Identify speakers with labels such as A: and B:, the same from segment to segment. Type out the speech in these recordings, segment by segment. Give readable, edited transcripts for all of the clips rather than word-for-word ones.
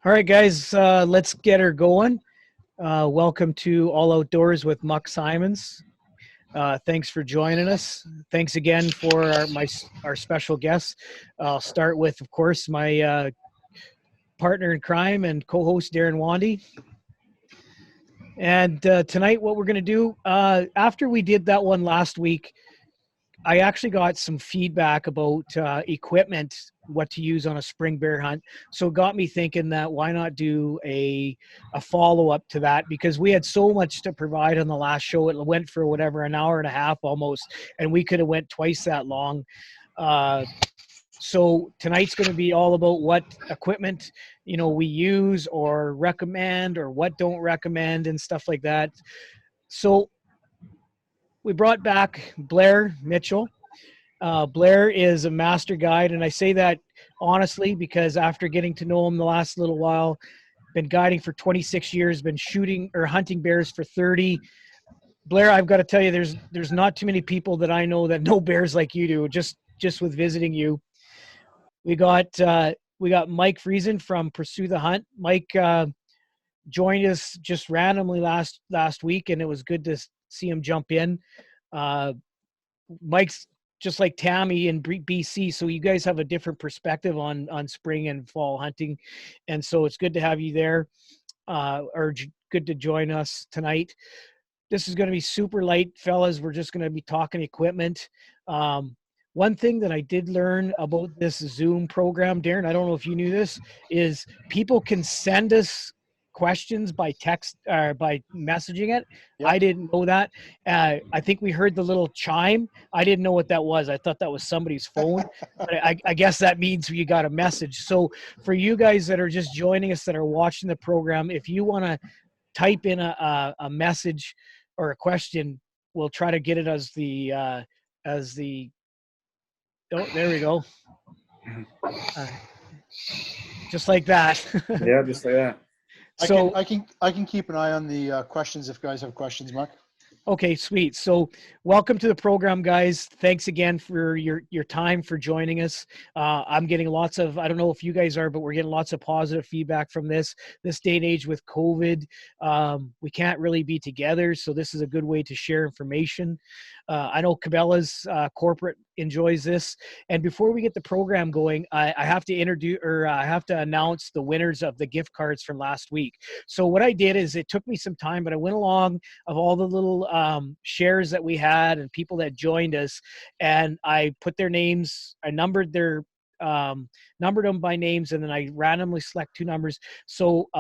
A: All right, guys, let's get her going. Welcome to All Outdoors with Muck Simons. Thanks for joining us. Thanks again for our special guests. I'll start with, of course, my partner in crime and co-host Darren Wandy. And tonight, what we're going to do after we did that one last week, I actually got some feedback about equipment, what to use on a spring bear hunt. So it got me thinking that why not do a follow up to that, because we had so much to provide on the last show. It went for whatever, an hour and a half almost, and we could have went twice that long. So tonight's going to be all about what equipment we use or recommend, or what don't recommend and stuff like that. So we brought back Blair Mitchell. Blair is a master guide, and I say that honestly because after getting to know him the last little while, been guiding for 26 years, been shooting or hunting bears for 30. Blair, I've got to tell you, there's not too many people that I know that know bears like you do. Just with visiting you, we got Mike Friesen from Pursue the Hunt. Mike joined us just randomly last week, and it was good to see him jump in. Mike's just like Tammy in BC, so you guys have a different perspective on spring and fall hunting, and so it's good to have you there, good to join us tonight. This is going to be super light, fellas. We're just going to be talking equipment. One thing that I did learn about this Zoom program, Darren, I don't know if you knew this, is people can send us questions by text or by messaging it. Yep. I didn't know that. I think we heard the little chime. I didn't know what that was. I thought that was somebody's phone, but I guess that means you got a message. So for you guys that are just joining us, that are watching the program, if you want to type in a message or a question, we'll try to get it as the oh, there we go. Just like that.
B: Yeah, just like that.
C: So I can keep an eye on the questions if guys have questions, Mark.
A: Okay, sweet. So welcome to the program, guys. Thanks again for your time, for joining us. I'm getting lots of, I don't know if you guys are, but we're getting lots of positive feedback from this day and age with COVID. We can't really be together, so this is a good way to share information. I know Cabela's corporate enjoys this. And before we get the program going, I have to announce the winners of the gift cards from last week. So what I did is, it took me some time, but I went along of all the little shares that we had and people that joined us, and I put their names, I numbered them by names, and then I randomly select two numbers. So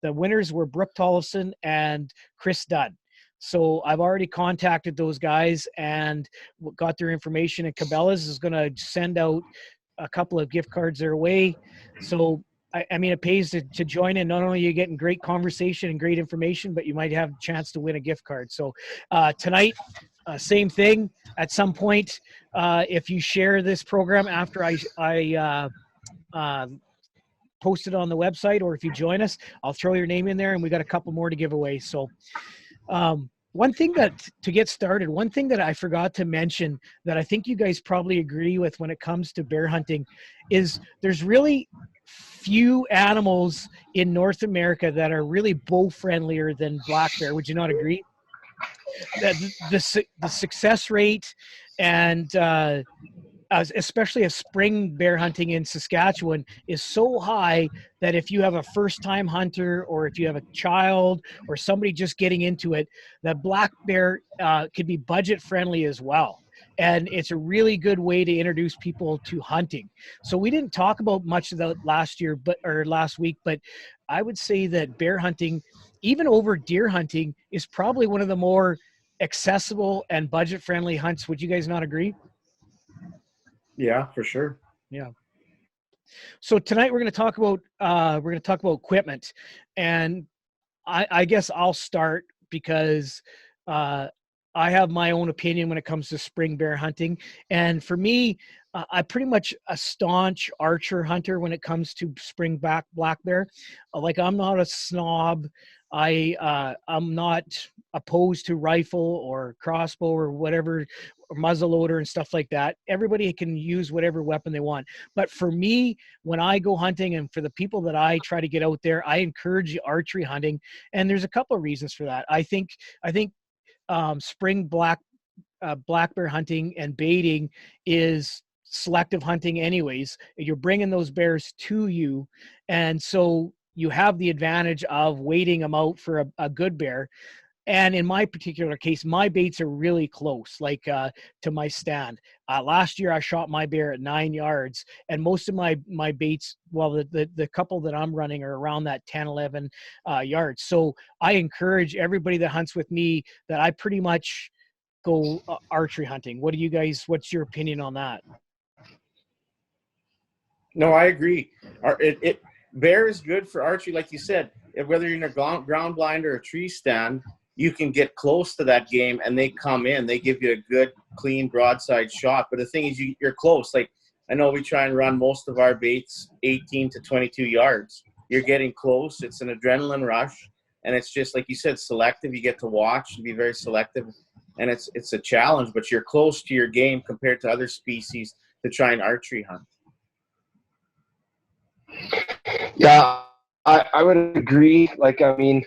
A: the winners were Brooke Tollefson and Chris Dunn. So I've already contacted those guys and got their information, and Cabela's is going to send out a couple of gift cards their way. So I mean, it pays to join in. Not only are you getting great conversation and great information, but you might have a chance to win a gift card. So tonight, same thing. At some point, if you share this program after I post it on the website, or if you join us, I'll throw your name in there, and we got a couple more to give away. So one thing to get started, one thing that I forgot to mention that I think you guys probably agree with when it comes to bear hunting is there's really few animals in North America that are really bow friendlier than black bear. Would you not agree? The success rate and especially a spring bear hunting in Saskatchewan is so high that if you have a first-time hunter, or if you have a child or somebody just getting into it, that black bear could be budget friendly as well. And it's a really good way to introduce people to hunting. So we didn't talk about much of that last week, but I would say that bear hunting, even over deer hunting, is probably one of the more accessible and budget friendly hunts. Would you guys not agree?
B: Yeah, for sure.
A: Yeah. So tonight we're going to talk about equipment, and I guess I'll start because I have my own opinion when it comes to spring bear hunting. And for me, I'm pretty much a staunch archer hunter when it comes to spring black bear. Like, I'm not a snob. I'm not opposed to rifle or crossbow or whatever, or muzzle loader and stuff like that. Everybody can use whatever weapon they want. But for me, when I go hunting, and for the people that I try to get out there, I encourage archery hunting. And there's a couple of reasons for that. I think spring black bear hunting and baiting is selective hunting anyways. You're bringing those bears to you, and so you have the advantage of waiting them out for a good bear. And in my particular case, my baits are really close, like to my stand. Last year, I shot my bear at 9 yards, and most of my baits, well, the couple that I'm running are around that 10, 11 yards. So I encourage everybody that hunts with me that I pretty much go archery hunting. What do you guys? What's your opinion on that?
B: No, I agree. Bear is good for archery, like you said. Whether you're in a ground blind or a tree stand, you can get close to that game, and they come in. They give you a good, clean broadside shot. But the thing is, you're close. Like, I know we try and run most of our baits 18 to 22 yards. You're getting close. It's an adrenaline rush, and it's just like you said, selective. You get to watch and be very selective, and it's a challenge. But you're close to your game compared to other species to try and archery hunt.
D: Yeah, I would agree. Like, I mean,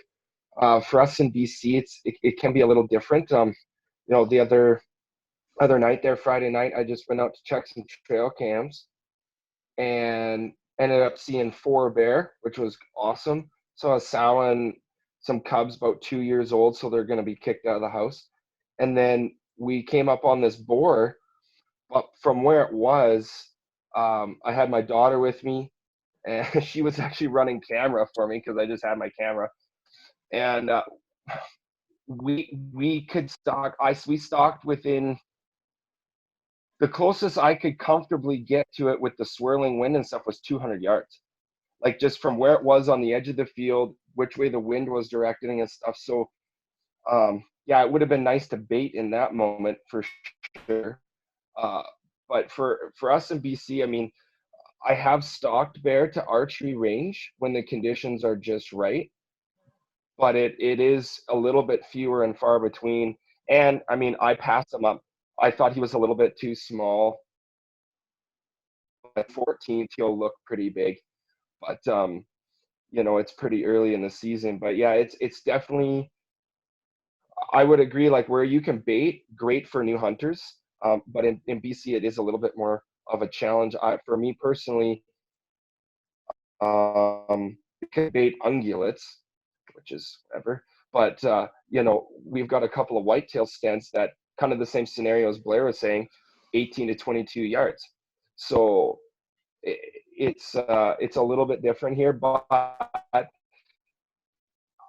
D: for us in BC, it can be a little different. The other night there, Friday night, I just went out to check some trail cams and ended up seeing 4 bear, which was awesome. So I was sowing some cubs about 2 years old, so they're going to be kicked out of the house. And then we came up on this boar, but from where it was, I had my daughter with me, and she was actually running camera for me because I just had my camera. And we could stalk. We stalked within the closest I could comfortably get to it with the swirling wind and stuff was 200 yards. Like, just from where it was on the edge of the field, which way the wind was directing and stuff. So, yeah, it would have been nice to bait in that moment for sure. But for us in BC, I mean, I have stalked bear to archery range when the conditions are just right, but it is a little bit fewer and far between. And I mean, I passed him up. I thought he was a little bit too small. At 14th, he'll look pretty big, but it's pretty early in the season. But yeah, it's definitely. I would agree. Like, where you can bait, great for new hunters. But in BC, it is a little bit more of a challenge. For me personally, you can bait ungulates, which is whatever. But we've got a couple of whitetail stands that kind of the same scenario as Blair was saying, 18 to 22 yards. So it's a little bit different here, but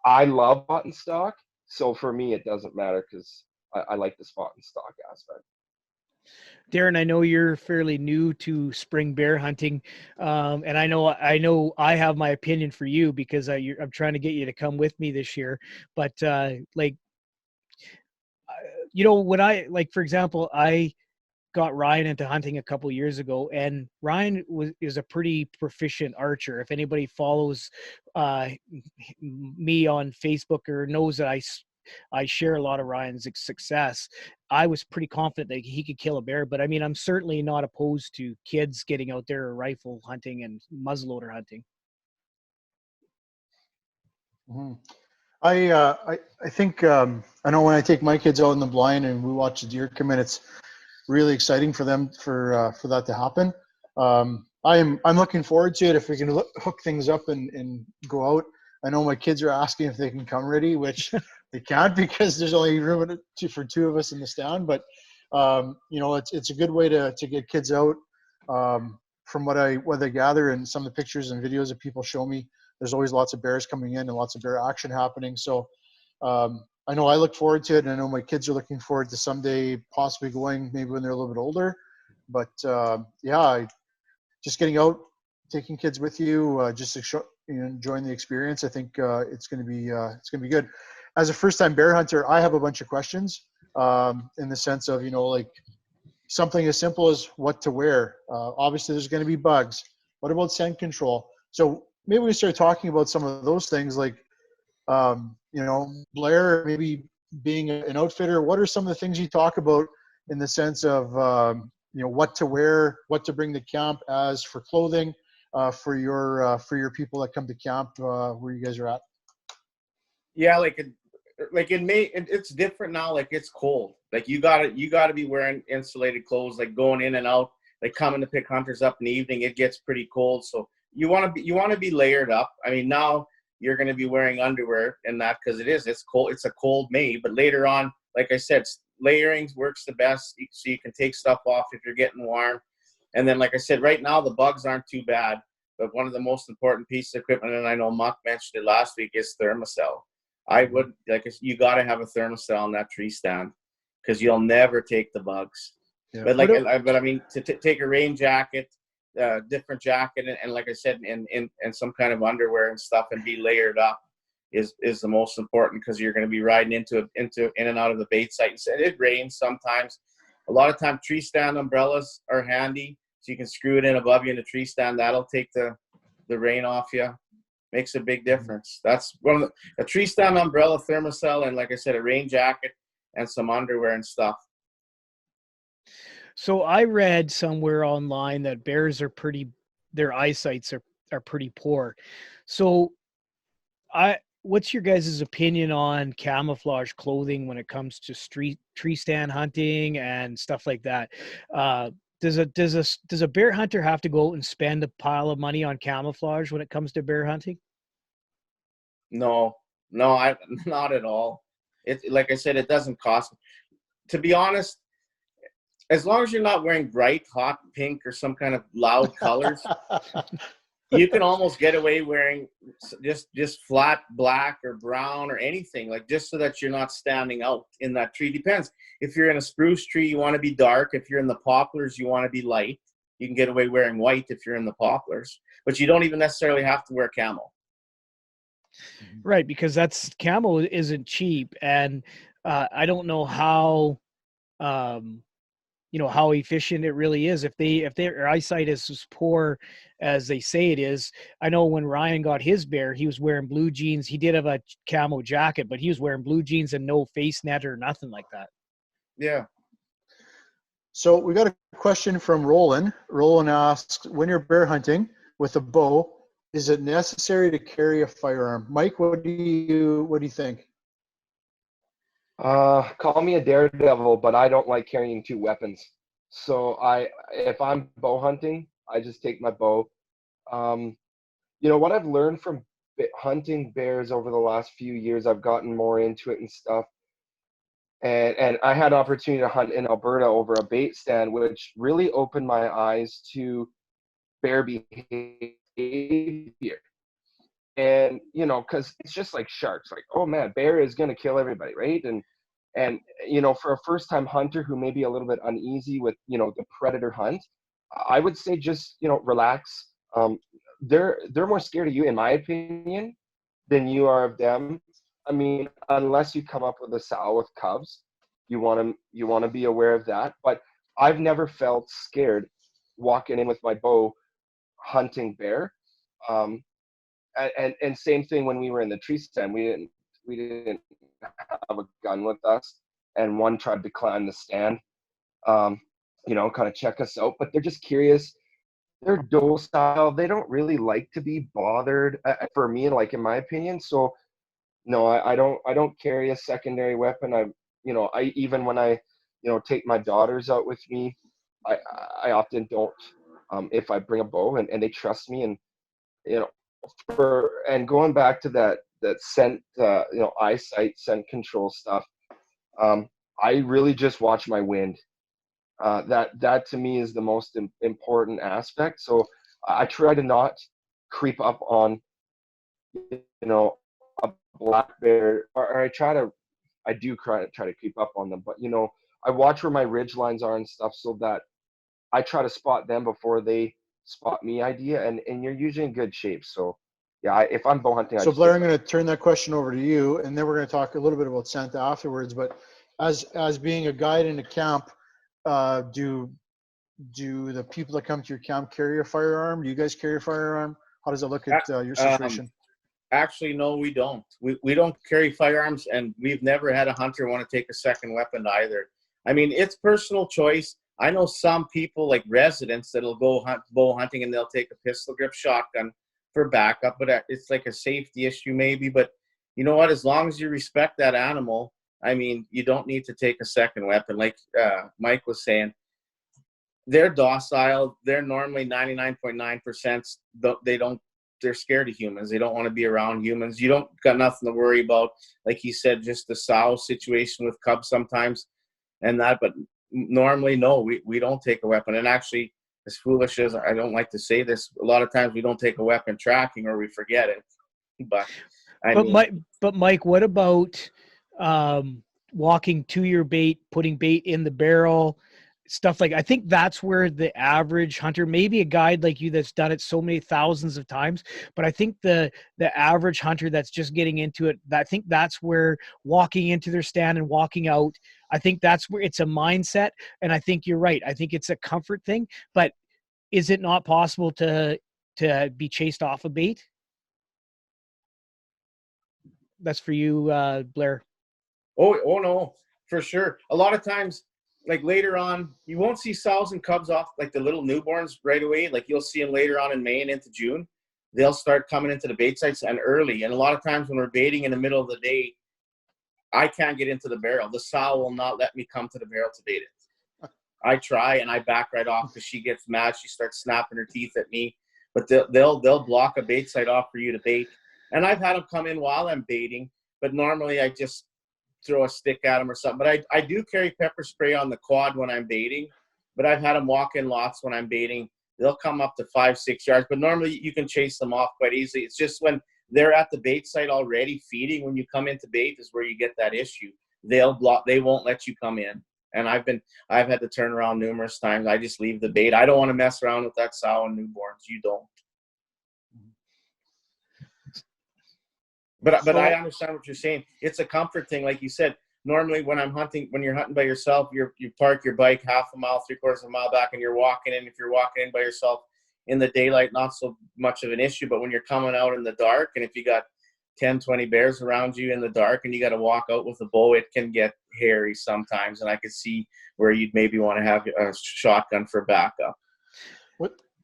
D: I love spot and stock. So for me, it doesn't matter because I like the spot and stock aspect.
A: Darren, I know you're fairly new to spring bear hunting, and I know I have my opinion for you because I'm trying to get you to come with me this year. But when for example, I got Ryan into hunting a couple years ago, and Ryan is a pretty proficient archer. If anybody follows me on Facebook or knows that I share a lot of Ryan's success, I was pretty confident that he could kill a bear. But I mean, I'm certainly not opposed to kids getting out there rifle hunting and muzzleloader hunting.
C: Mm-hmm. I think I know when I take my kids out in the blind and we watch the deer come in, it's really exciting for them for that to happen. I'm looking forward to it if we can hook things up and go out. I know my kids are asking if they can come ready, which they can't because there's only room for 2 of us in the stand. But it's a good way to get kids out. From what I gather and some of the pictures and videos that people show me, there's always lots of bears coming in and lots of bear action happening. So I know I look forward to it, and I know my kids are looking forward to someday possibly going, maybe when they're a little bit older. But just getting out, taking kids with you, just enjoying the experience. I think it's going to be good. As a first-time bear hunter, I have a bunch of questions in the sense of like something as simple as what to wear. Obviously, there's going to be bugs. What about scent control? So maybe we start talking about some of those things, like Blair, maybe being an outfitter, what are some of the things you talk about in the sense of what to wear, what to bring to camp as for clothing for your people that come to camp where you guys are at?
B: Yeah, like in May, it's different now. Like it's cold. Like you gotta be wearing insulated clothes. Like going in and out. Like coming to pick hunters up in the evening, it gets pretty cold. So you want to be layered up. I mean, now you're going to be wearing underwear and that because it's cold. It's a cold May. But later on, like I said, layering works the best. So you can take stuff off if you're getting warm. And then, like I said, right now the bugs aren't too bad. But one of the most important pieces of equipment, and I know Muck mentioned it last week, is thermocell. I would you got to have a thermocell on that tree stand because you'll never take the bugs.
C: Yeah.
B: But I mean, to take a rain jacket, different jacket, and like I said, and some kind of underwear and stuff, and be layered up is the most important because you're going to be riding in and out of the bait site. And it rains sometimes. A lot of time, tree stand umbrellas are handy, so you can screw it in above you in the tree stand. That'll take the rain off you. Makes a big difference. That's one of a tree stand umbrella, thermocell, and like I said, a rain jacket and some underwear and stuff.
A: So I read somewhere online that bears their eyesights are pretty poor. So what's your guys' opinion on camouflage clothing when it comes to tree stand hunting and stuff like that? Does a bear hunter have to go out and spend a pile of money on camouflage when it comes to bear hunting?
B: No, I not at all. It like I said, it doesn't cost. To be honest, as long as you're not wearing bright, hot pink or some kind of loud colors, you can almost get away wearing just flat black or brown or anything, like just so that you're not standing out in that tree. Depends. If you're in a spruce tree, you want to be dark. If you're in the poplars, you want to be light. You can get away wearing white if you're in the poplars, but you don't even necessarily have to wear camo.
A: Right, because camo isn't cheap, and I don't know how how efficient it really is if their eyesight is as poor as they say it is. I know when Ryan got his bear, he was wearing blue jeans. He did have a camo jacket, but he was wearing blue jeans and no face net or nothing like that.
B: Yeah.
C: So we got a question from Roland. Roland asks, when you're bear hunting with a bow, is it necessary to carry a firearm? Mike, what do you think?
D: Call me a daredevil, but I don't like carrying two weapons. So if I'm bow hunting, I just take my bow. What I've learned from hunting bears over the last few years, I've gotten more into it and stuff. And I had opportunity to hunt in Alberta over a bait stand, which really opened my eyes to bear behavior. And because it's just like sharks, like, oh man, bear is gonna kill everybody, right? And for a first time hunter who may be a little bit uneasy with the predator hunt, I would say just relax. They're more scared of you, in my opinion, than you are of them. I mean, unless you come up with a sow with cubs, you want to be aware of that. But I've never felt scared walking in with my bow hunting bear. And same thing when we were in the tree stand. We didn't have a gun with us, and one tried to climb the stand, kind of check us out. But they're just curious. They're docile. They don't really like to be bothered. For me, like in my opinion. So no, I don't carry a secondary weapon. I even when I take my daughters out with me, I often don't. If I bring a bow and they trust me, and and going back to that scent, eyesight, scent control stuff, I really just watch my wind. That to me is the most important aspect. So I try to not creep up on a black bear, or I do try to creep up on them, but I watch where my ridge lines are and stuff, so that I try to spot them before they spot me. And you're usually in good shape. So yeah, if I'm bow hunting,
C: So Blair, I'm going to turn that question over to you, and then we're going to talk a little bit about scent afterwards. But as being a guide in a camp, do the people that come to your camp carry a firearm? Do you guys carry a firearm? How does it look at your situation?
B: Actually, no, we don't. We don't carry firearms, and we've never had a hunter want to take a second weapon either. I mean, it's personal choice. I know some people, like residents, that'll go bow hunting and they'll take a pistol grip shotgun for backup, but it's like a safety issue maybe. But you know what? As long as you respect that animal, I mean, you don't need to take a second weapon. Like Mike was saying, they're docile. They're normally 99.9%. They don't. They're scared of humans. They don't want to be around humans. You don't got nothing to worry about. Like he said, just the sow situation with cubs sometimes and that. But normally, no, we don't take a weapon. And actually, as foolish as I don't like to say this, a lot of times we don't take a weapon tracking or we forget it. But
A: Mike, what about walking to your bait, putting bait in the barrel, stuff like? I think that's where the average hunter, maybe a guide like you that's done it so many thousands of times, but I think the average hunter that's just getting into it, I think that's where walking into their stand and walking out, I think that's where it's a mindset. And I think you're right. I think it's a comfort thing. But is it not possible to be chased off a bait? That's for you, Blair.
B: Oh no, for sure. A lot of times, like later on, you won't see sows and cubs off like the little newborns right away. Like you'll see them later on in May and into June. They'll start coming into the bait sites and early. And a lot of times when we're baiting in the middle of the day, I can't get into the barrel. The sow will not let me come to the barrel to bait it. I try and I back right off because she gets mad. She starts snapping her teeth at me. But they'll block a bait site off for you to bait. And I've had them come in while I'm baiting, but normally I just throw a stick at them or something. But I do carry pepper spray on the quad when I'm baiting, but I've had them walk in lots when I'm baiting. They'll come up to 5-6 yards, but normally you can chase them off quite easily. It's just when they're at the bait site already feeding, when you come into bait is where you get that issue. They'll block, they won't let you come in. And I've had to turn around numerous times. I just leave the bait. I don't want to mess around with that sow and newborns. You don't. But I understand what you're saying. It's a comfort thing, like you said. Normally, when I'm hunting, when you're hunting by yourself, you park your bike half a mile, 3/4 of a mile back, and you're walking in. If you're walking in by yourself in the daylight, not so much of an issue. But when you're coming out in the dark, and if you got 10, 20 bears around you in the dark, and you got to walk out with a bow, it can get hairy sometimes. And I could see where you'd maybe want to have a shotgun for backup.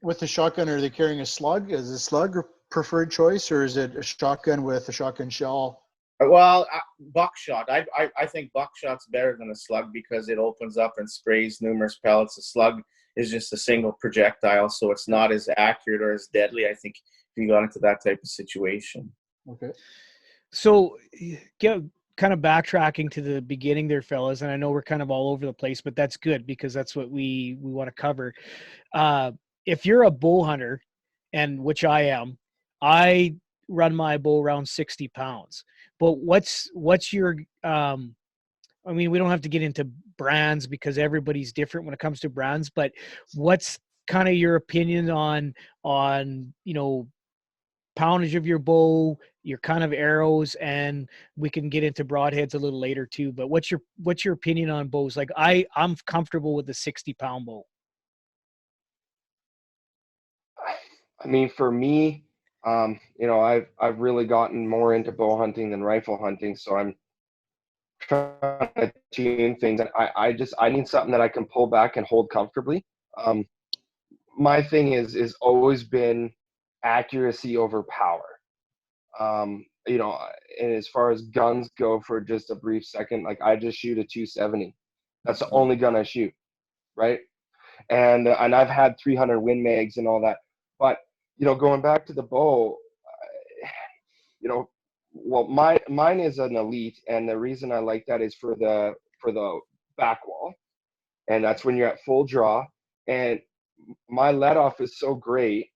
C: With the shotgun, are they carrying a slug? Is a slug a preferred choice, or is it a shotgun with a shotgun shell?
B: Well, buckshot. I think buckshot's better than a slug because it opens up and sprays numerous pellets. A slug is just a single projectile, so it's not as accurate or as deadly, I think, if you got into that type of situation.
C: Okay.
A: So, kind of backtracking to the beginning there, fellas, and I know we're kind of all over the place, but that's good because that's what we want to cover. If you're a bow hunter, and which I am, I run my bow around 60 pounds. But what's your I mean, we don't have to get into brands because everybody's different when it comes to brands, but what's kind of your opinion on poundage of your bow, your kind of arrows, and we can get into broadheads a little later too. But what's your opinion on bows? Like I'm comfortable with the 60-pound bow.
D: I mean, for me, I've really gotten more into bow hunting than rifle hunting, so I'm trying to tune things. And I need something that I can pull back and hold comfortably. My thing is always been accuracy over power. And as far as guns go, for just a brief second, like I just shoot a 270. That's the only gun I shoot, right? And I've had 300 Win Mags and all that, but going back to the bow, well, mine is an elite, and the reason I like that is for the back wall, and that's when you're at full draw, and my let off is so great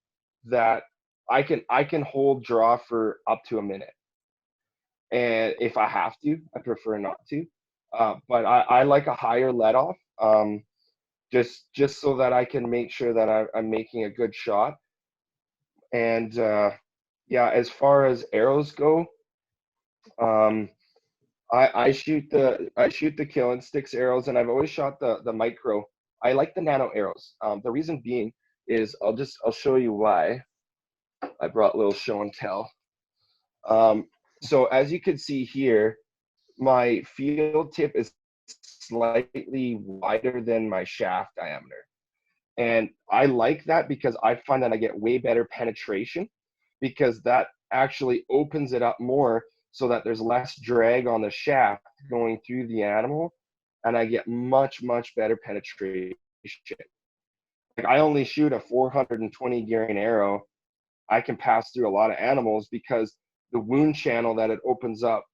D: that I can hold draw for up to a minute, and if I have to, I prefer not to, but I like a higher let off, just so that I can make sure that I'm making a good shot. And as far as arrows go, I shoot the Kill and Sticks arrows, and I've always shot the micro. I like the nano arrows. The reason being is I'll show you why. I brought a little show and tell. So as you can see here, my field tip is slightly wider than my shaft diameter. And I like that because I find that I get way better penetration, because that actually opens it up more so that there's less drag on the shaft going through the animal, and I get much, much better penetration. Like, I only shoot a 420 gearing arrow. I can pass through a lot of animals because the wound channel that it opens up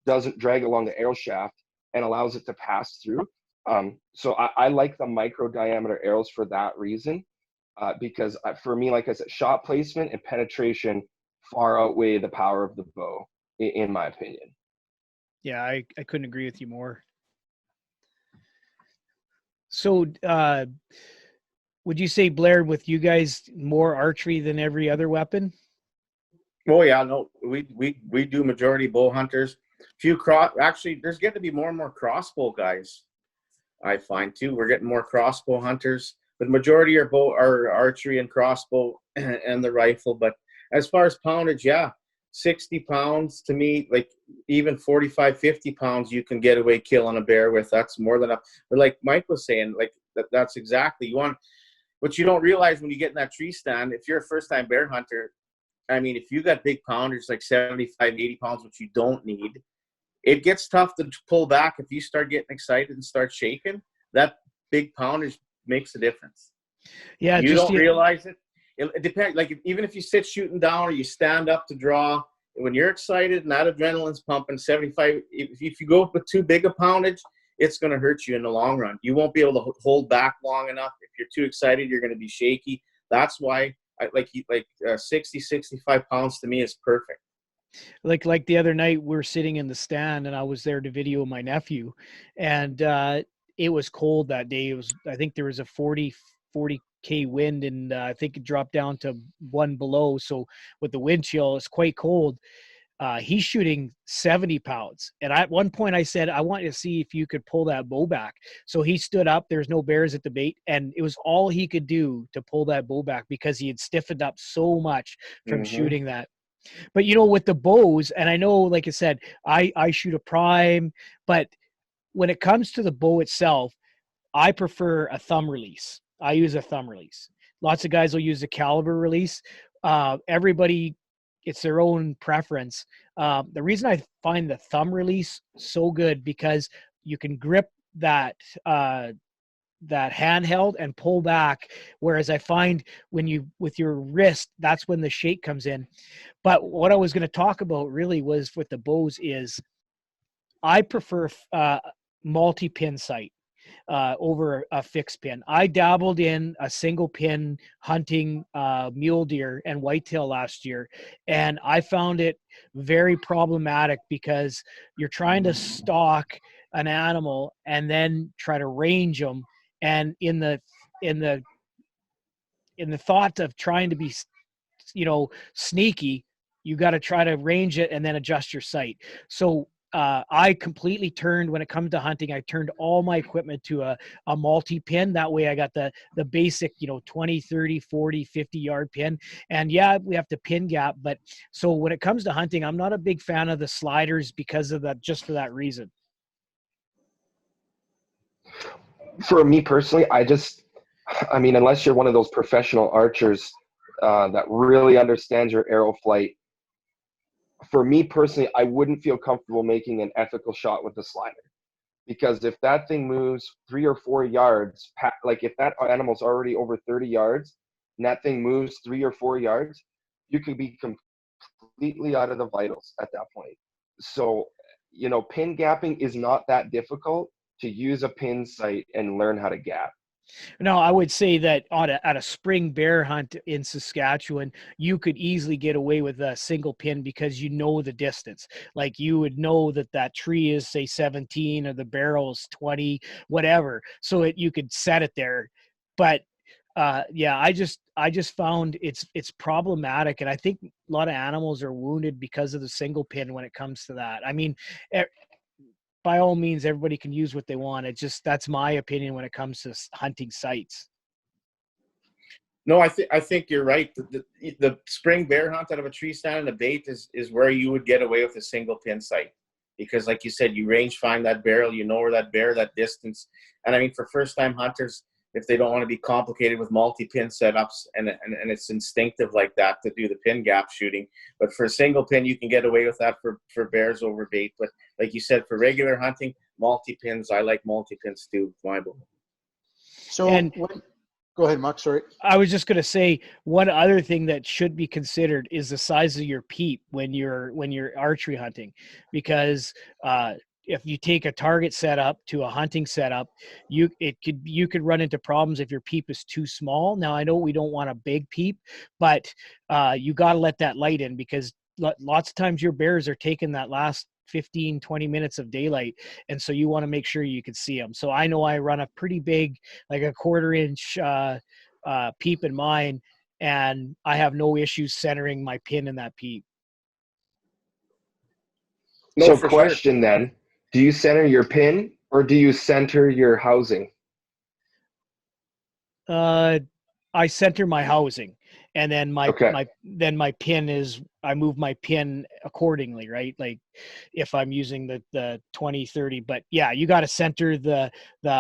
D: doesn't drag along the arrow shaft and allows it to pass through. So I like the micro diameter arrows for that reason, because for me, like I said, shot placement and penetration far outweigh the power of the bow, in my opinion.
A: Yeah, I couldn't agree with you more. So, would you say, Blair, with you guys, more archery than every other weapon?
B: Oh yeah, no, we do majority bow hunters. Actually, there's getting to be more and more crossbow guys. I find too. We're getting more crossbow hunters, but majority are archery and crossbow and the rifle. But as far as poundage, yeah, 60 pounds to me, like even 45, 50 pounds, you can get away killing a bear with. That's more than enough. But like Mike was saying, like that's exactly you want. What you don't realize when you get in that tree stand, if you're a first time bear hunter, I mean, if you got big pounders like 75, 80 pounds, which you don't need, it gets tough to pull back. If you start getting excited and start shaking, that big poundage makes a difference.
A: Yeah,
B: You don't realize it. It depends. Like even if you sit shooting down or you stand up to draw, when you're excited and that adrenaline's pumping, 75. If you go with too big a poundage, it's going to hurt you in the long run. You won't be able to hold back long enough. If you're too excited, you're going to be shaky. That's why 60, 65 pounds to me is perfect.
A: Like the other night, we're sitting in the stand, and I was there to video my nephew, and it was cold that day. I think there was a 40 wind, and I think it dropped down to 1 below. So with the wind chill, it's quite cold. He's shooting 70 pounds. And at one point I said, I want you to see if you could pull that bow back. So he stood up, there's no bears at the bait. And it was all he could do to pull that bow back because he had stiffened up so much from shooting that. But with the bows, and I know, like I said, I shoot a prime, but when it comes to the bow itself, I prefer a thumb release. I use a thumb release. Lots of guys will use a caliber release. Everybody, it's their own preference. The reason I find the thumb release so good because you can grip that that handheld and pull back, whereas I find with your wrist, that's when the shake comes in. But what I was going to talk about really was with the bows is I prefer multi-pin sight over a fixed pin. I dabbled in a single pin hunting mule deer and whitetail last year, and I found it very problematic because you're trying to stalk an animal and then try to range them, and in the thought of trying to be sneaky, you got to try to range it and then adjust your sight. So I completely turned, when it comes to hunting, I turned all my equipment to a multi-pin. That way I got the basic 20, 30, 40, 50 yard pin. And yeah, we have to pin gap, but so when it comes to hunting, I'm not a big fan of the sliders because of that, just for that reason.
D: For me personally, I mean, unless you're one of those professional archers that really understands your arrow flight, for me personally, I wouldn't feel comfortable making an ethical shot with the slider, because if that thing moves 3 or 4 yards, like if that animal's already over 30 yards and that thing moves 3 or 4 yards, you could be completely out of the vitals at that point. So, pin gapping is not that difficult to use a pin sight and learn how to gap.
A: No, I would say that at a spring bear hunt in Saskatchewan, you could easily get away with a single pin because you know the distance. Like you would know that tree is, say, 17 or the barrel's 20, whatever. So you could set it there. But yeah, I just found it's problematic, and I think a lot of animals are wounded because of the single pin when it comes to that. I mean, by all means, everybody can use what they want. That's my opinion when it comes to hunting sites.
B: No, I think you're right. The spring bear hunt out of a tree stand and a bait is where you would get away with a single pin sight, because like you said, you range find that barrel, you know where that bear, that distance. And I mean, for first time hunters, if they don't want to be complicated with multi-pin setups and it's instinctive like that to do the pin gap shooting, but for a single pin, you can get away with that for bears over bait. But like you said, for regular hunting, multi-pins, I like multi-pins too, my book.
C: So
A: And
C: go ahead, Mark. Sorry.
A: I was just going to say one other thing that should be considered is the size of your peep when you're archery hunting, because if you take a target setup to a hunting setup, you could run into problems if your peep is too small. Now I know we don't want a big peep, but you got to let that light in, because lots of times your bears are taking that last 15-20 minutes of daylight, and so you want to make sure you can see them. So I know I run a pretty big, like a 1/4 inch peep in mine, and I have no issues centering my pin in that peep.
B: No,
D: So
B: for
D: question
B: sure.
D: then, do you center your pin or do you center your housing?
A: I center my housing, and then
D: Okay.
A: my pin is, I move my pin accordingly, right? Like if I'm using the 20-30, but yeah, you got to center the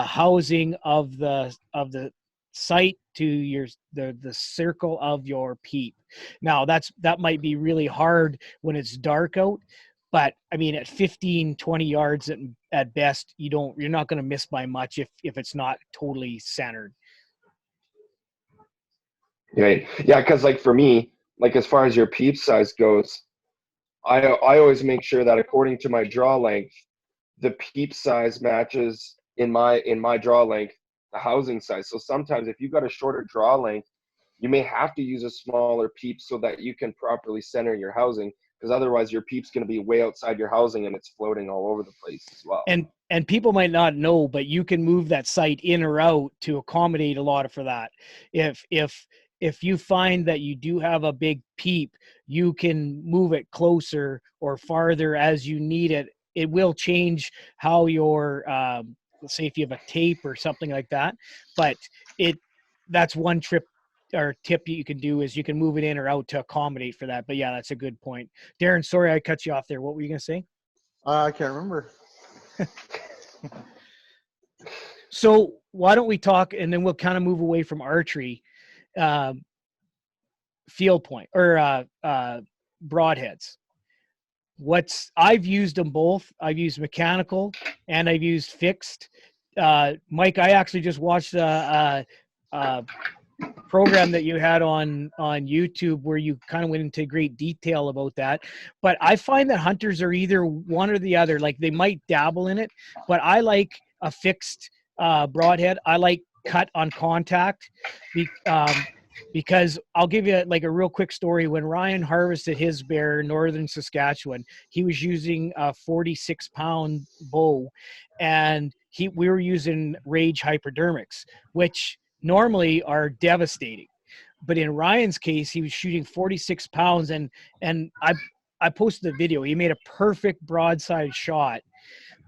A: housing of the sight to the circle of your peep. Now that might be really hard when it's dark out, but I mean at 15-20 yards at best, you're not going to miss by much if it's not totally centered.
D: Right. Yeah, because like for me, like as far as your peep size goes, I always make sure that according to my draw length, the peep size matches in my draw length the housing size. So sometimes if you've got a shorter draw length, you may have to use a smaller peep so that you can properly center your housing, because otherwise your peep's going to be way outside your housing and it's floating all over the place as well.
A: And people might not know, but you can move that sight in or out to accommodate a lot for that. If you find that you do have a big peep, you can move it closer or farther as you need it. It will change how your let's say if you have a tape or something like that, but it that's one trip or tip you can do, is you can move it in or out to accommodate for that. But yeah, that's a good point. Darren, sorry I cut you off there. What were you going to say?
C: I can't remember.
A: So why don't we talk, and then we'll kind of move away from archery, um, field point or broadheads. I've used them both. I've used mechanical and I've used fixed. Mike, I actually just watched a program that you had on YouTube where you kind of went into great detail about that. But I find that hunters are either one or the other. Like they might dabble in it, but I like a fixed broadhead. I like cut on contact, because I'll give you like a real quick story. When Ryan harvested his bear in northern Saskatchewan, he was using a 46-pound bow, and we were using Rage hypodermics, which normally are devastating. But in Ryan's case, he was shooting 46 pounds, and I posted the video. He made a perfect broadside shot,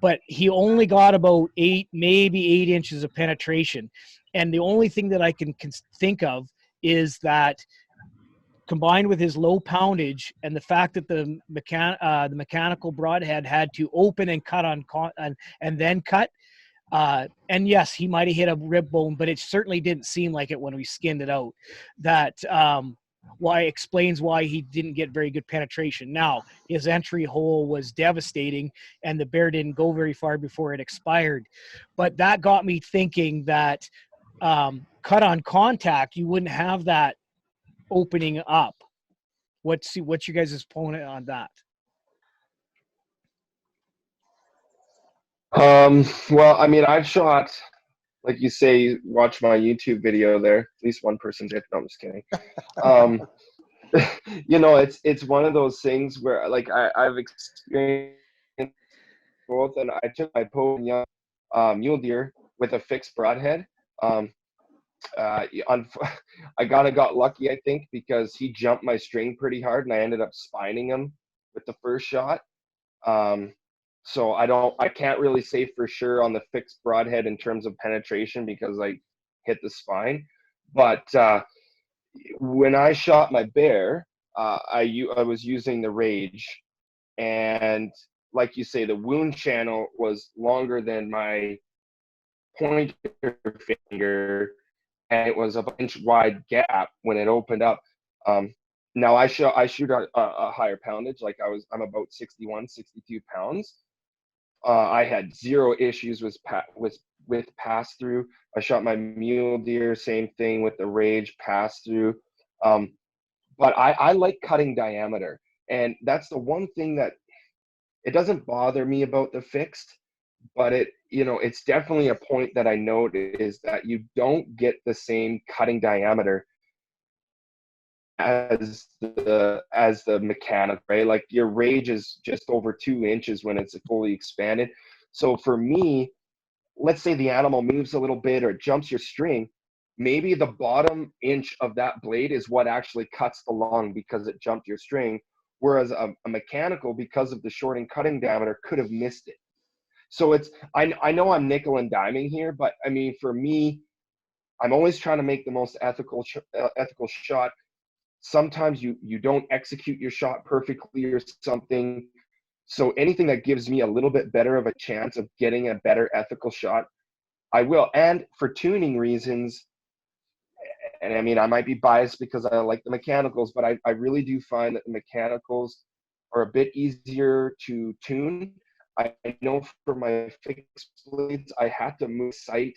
A: but he only got about 8 inches of penetration. And the only thing that I can think of is that, combined with his low poundage and the fact that the mechanical broadhead had to open and cut and then cut, and yes, he might have hit a rib bone, but it certainly didn't seem like it when we skinned it out. That why explains why he didn't get very good penetration. Now, his entry hole was devastating, and the bear didn't go very far before it expired. But that got me thinking that cut on contact, you wouldn't have that opening up. What's your guys' opponent on that?
D: Well, I mean, I've shot, like you say, watch my YouTube video there. At least one person did. No, I'm just kidding. It's one of those things where like I've experienced both, and I took my Poe and Young mule deer with a fixed broadhead. I got lucky, I think, because he jumped my string pretty hard, and I ended up spining him with the first shot. So I can't really say for sure on the fixed broadhead in terms of penetration because I hit the spine, but when I shot my bear, I was using the Rage, and like you say, the wound channel was longer than my pointer finger, and it was a inch wide gap when it opened up. Now I shoot a higher poundage, like I'm about 61, 62 pounds. I had zero issues with pass through. I shot my mule deer, same thing with the Rage pass through. Um, but I like cutting diameter, and that's the one thing that it doesn't bother me about the fixed, but it's definitely a point that I note is that you don't get the same cutting diameter as the mechanic, right? Like your Rage is just over 2 inches when it's fully expanded. So for me, let's say the animal moves a little bit or jumps your string, maybe the bottom inch of that blade is what actually cuts the lung because it jumped your string, whereas a mechanical, because of the shorting cutting diameter, could have missed it. So I know I'm nickel and diming here, but I mean, for me, I'm always trying to make the most ethical shot. Sometimes you don't execute your shot perfectly or something. So anything that gives me a little bit better of a chance of getting a better ethical shot, I will. And for tuning reasons, and I mean, I might be biased because I like the mechanicals, but I really do find that the mechanicals are a bit easier to tune. I know for my fixed blades, I had to move sight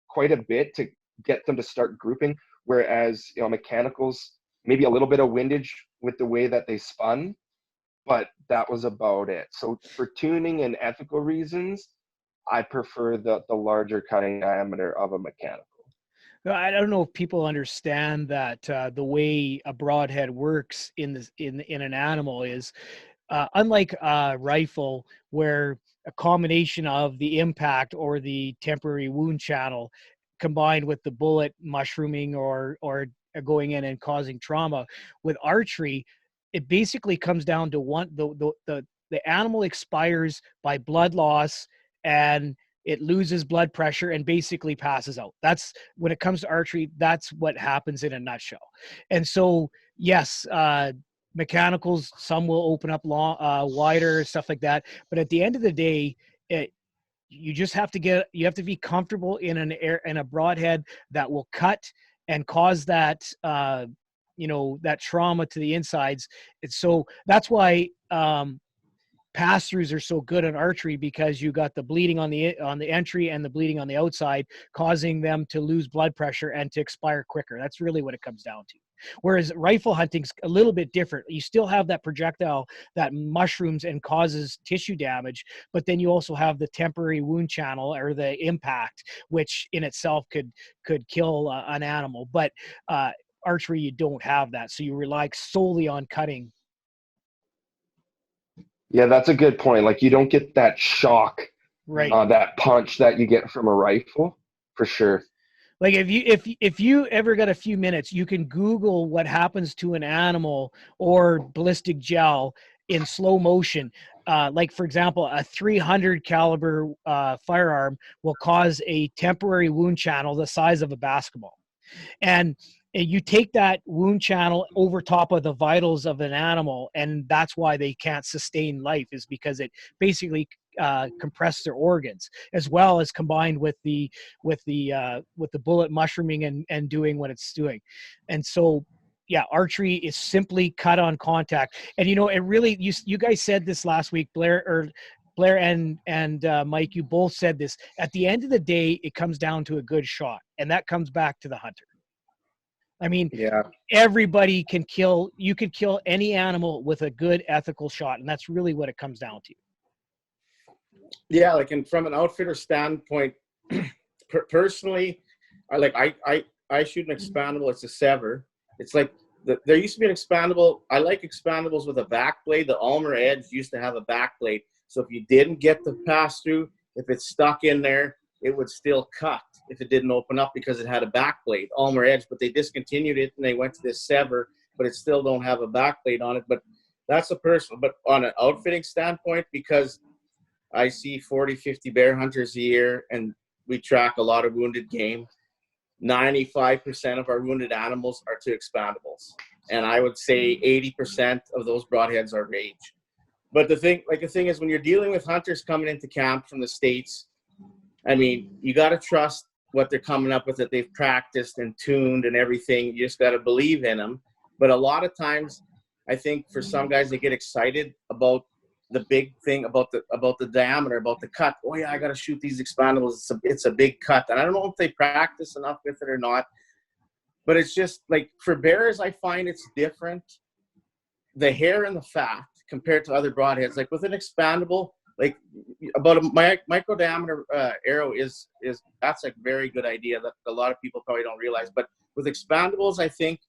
D: quite a bit to get them to start grouping, whereas mechanicals, maybe a little bit of windage with the way that they spun, but that was about it. So for tuning and ethical reasons, I prefer the larger cutting diameter of a mechanical.
A: I don't know if people understand that the way a broadhead works in an animal is unlike a rifle, where a combination of the impact or the temporary wound channel combined with the bullet mushrooming or going in and causing trauma. With archery, it basically comes down to the animal expires by blood loss, and it loses blood pressure and basically passes out. That's when it comes to archery, that's what happens in a nutshell. And so yes, mechanicals, some will open up wider, stuff like that, but at the end of the day, you just have to be comfortable in a broadhead that will cut and cause that that trauma to the insides. And so that's why pass-throughs are so good in archery, because you got the bleeding on the entry and the bleeding on the outside, causing them to lose blood pressure and to expire quicker. That's really what it comes down to. Whereas rifle hunting's a little bit different. You still have that projectile that mushrooms and causes tissue damage, but then you also have the temporary wound channel or the impact, which in itself could kill an animal. But archery, you don't have that, so you rely solely on cutting.
D: Yeah, that's a good point. Like you don't get that shock,
A: Right.
D: that punch that you get from a rifle, for sure.
A: Like if you ever got a few minutes, you can Google what happens to an animal or ballistic gel in slow motion. Like for example, a 300 caliber firearm will cause a temporary wound channel the size of a basketball. And you take that wound channel over top of the vitals of an animal, and that's why they can't sustain life, is because it basically compressed their organs, as well as combined with the bullet mushrooming and doing what it's doing. And so yeah, archery is simply cut on contact. And it really, you guys said this last week, Blair and Mike, you both said this. At the end of the day, it comes down to a good shot, and that comes back to the hunter. I mean,
B: Yeah.
A: everybody can kill. You could kill any animal with a good ethical shot, and that's really what it comes down to.
B: Yeah, like, and from an outfitter standpoint, personally, I shoot an expandable. It's a sever. It's like there used to be an expandable. I like expandables with a back blade. The Ulmer Edge used to have a back blade, so if you didn't get the pass through, if it's stuck in there, it would still cut if it didn't open up because it had a back blade, Ulmer Edge. But they discontinued it and they went to this sever, but it still don't have a back blade on it. But that's a personal. But on an outfitting standpoint, because I see 40, 50 bear hunters a year, and we track a lot of wounded game. 95% of our wounded animals are to expandables. And I would say 80% of those broadheads are rage. But the thing is, when you're dealing with hunters coming into camp from the States, I mean, you got to trust what they're coming up with, that they've practiced and tuned and everything. You just got to believe in them. But a lot of times, I think for some guys, they get excited about the big thing, about the diameter, about the cut. Oh yeah, I got to shoot these expandables. It's a big cut. And I don't know if they practice enough with it or not. But it's just like, for bears, I find it's different. The hair and the fat compared to other broadheads, like with an expandable, like about a micro diameter arrow is that's a very good idea that a lot of people probably don't realize. But with expandables, I think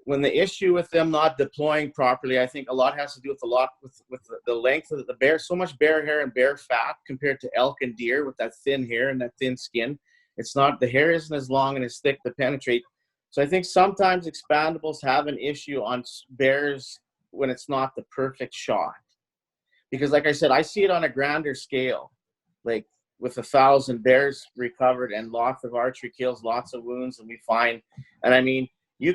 B: when the issue with them not deploying properly, I think a lot has to do with the length of the bear. So much bear hair and bear fat compared to elk and deer with that thin hair and that thin skin. It's not, the hair isn't as long and as thick to penetrate. So I think sometimes expandables have an issue on bears when it's not the perfect shot. Because like I said, I see it on a grander scale, like with 1,000 bears recovered and lots of archery kills, lots of wounds, and we find, and I mean, a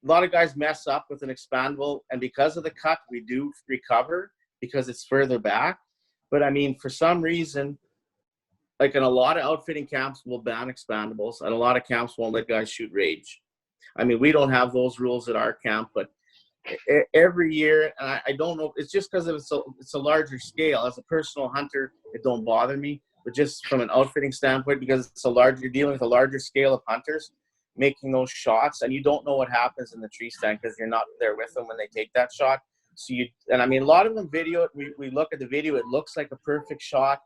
B: lot of guys mess up with an expandable, and because of the cut, we do recover because it's further back. But I mean, for some reason, like in a lot of outfitting camps, will ban expandables, and a lot of camps won't let guys shoot rage. I mean, we don't have those rules at our camp, but every year, and I don't know, it's just because it's a larger scale. As a personal hunter, it don't bother me, but just from an outfitting standpoint, because you're dealing with a larger scale of hunters making those shots, and you don't know what happens in the tree stand because you're not there with them when they take that shot. So and I mean, a lot of them video it. We look at the video, it looks like a perfect shot,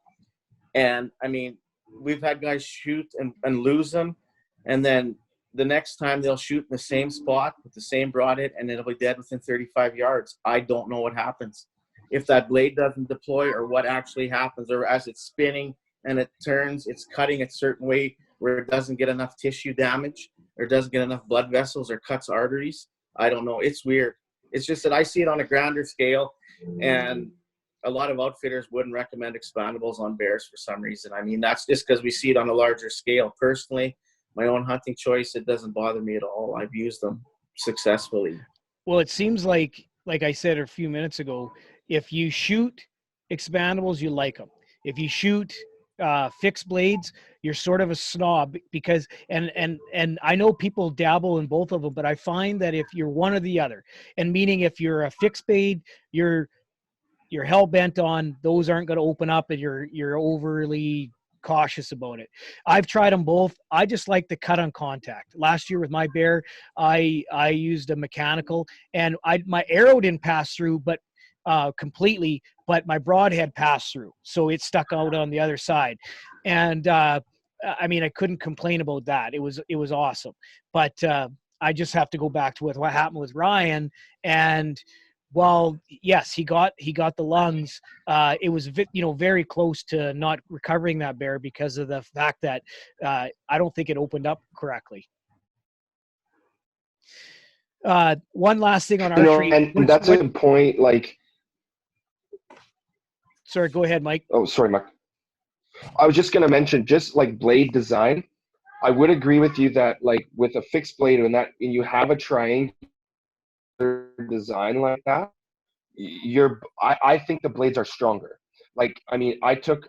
B: and I mean, we've had guys shoot and lose them, and then the next time they'll shoot in the same spot with the same broadhead, and it'll be dead within 35 yards. I don't know what happens. If that blade doesn't deploy, or what actually happens, or as it's spinning and it turns, it's cutting a certain way where it doesn't get enough tissue damage, or doesn't get enough blood vessels, or cuts arteries. I don't know. It's weird. It's just that I see it on a grander scale, and a lot of outfitters wouldn't recommend expandables on bears for some reason. I mean, that's just because we see it on a larger scale. Personally, my own hunting choice, it doesn't bother me at all. I've used them successfully.
A: Well, it seems like I said a few minutes ago, if you shoot expandables, you like them. If you shoot fixed blades, you're sort of a snob, because and I know people dabble in both of them, but I find that if you're one or the other, and meaning if you're a fixed blade, you're hell bent on those aren't going to open up, and you're overly cautious about it. I've tried them both. I just like the cut on contact. Last year with my bear, I used a mechanical, and my arrow didn't pass through, but completely, but my broadhead passed through, so it stuck out on the other side. And I mean, I couldn't complain about that. It was awesome. But I just have to go back to what happened with Ryan. And while yes, he got the lungs, it was very close to not recovering that bear because of the fact that I don't think it opened up correctly. One last thing on archery,
D: and that's a good point. Like,
A: sorry, go ahead, Mike.
D: oh, sorry, Mike. I was just going to mention, just like blade design, I would agree with you that like with a fixed blade and you have a triangular design like that, I think the blades are stronger. Like, I mean, I took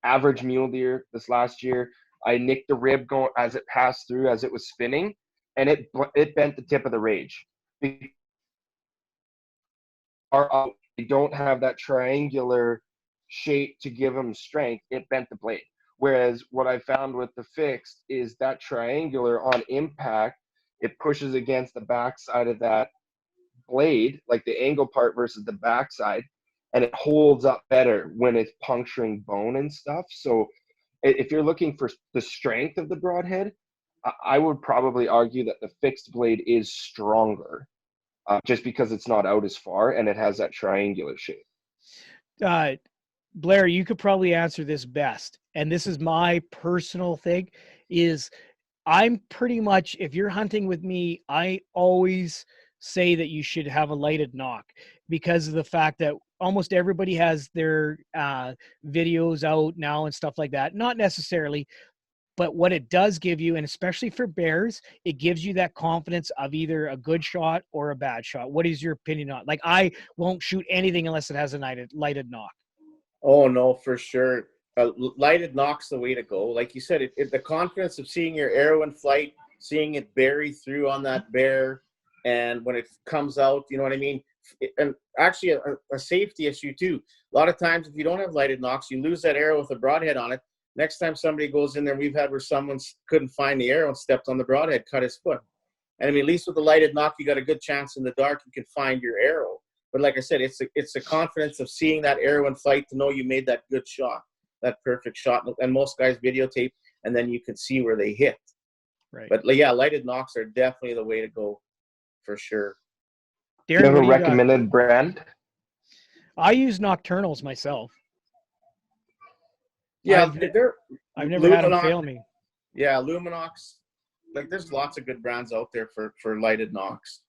D: average mule deer this last year. I nicked the rib going as it passed through, as it was spinning, and it bent the tip of the rage. They don't have that triangular shape to give them strength. It bent the blade. Whereas what I found with the fixed is that triangular on impact, it pushes against the backside of that blade, like the angle part versus the backside, and it holds up better when it's puncturing bone and stuff. So if you're looking for the strength of the broadhead, I would probably argue that the fixed blade is stronger, just because it's not out as far and it has that triangular shape.
A: Blair, you could probably answer this best, and this is my personal thing, is I'm pretty much, if you're hunting with me, I always say that you should have a lighted knock, because of the fact that almost everybody has their videos out now and stuff like that. Not necessarily, But what it does give you, and especially for bears, it gives you that confidence of either a good shot or a bad shot. What is your opinion on? Like, I won't shoot anything unless it has a lighted knock.
B: Oh no, for sure. Lighted knock's the way to go. Like you said, the confidence of seeing your arrow in flight, seeing it bury through on that bear, and when it comes out, you know what I mean? And actually, a safety issue too. A lot of times, if you don't have lighted knocks, you lose that arrow with a broadhead on it. Next time somebody goes in there, we've had where someone couldn't find the arrow and stepped on the broadhead, cut his foot. And I mean, at least with the lighted knock, you got a good chance in the dark you can find your arrow. But like I said, it's the confidence of seeing that arrow in flight to know you made that good shot, that perfect shot. And most guys videotape, and then you can see where they hit.
A: Right.
B: But yeah, lighted knocks are definitely the way to go, for sure.
D: Do you
A: Darren,
D: have
A: what
D: a
A: do you got?
D: recommended brand?
A: I use nocturnals myself.
B: Yeah,
A: I've never had them
B: Luminox.
A: fail me.
B: Yeah, Luminox. Like, there's lots of good brands out there for lighted knocks.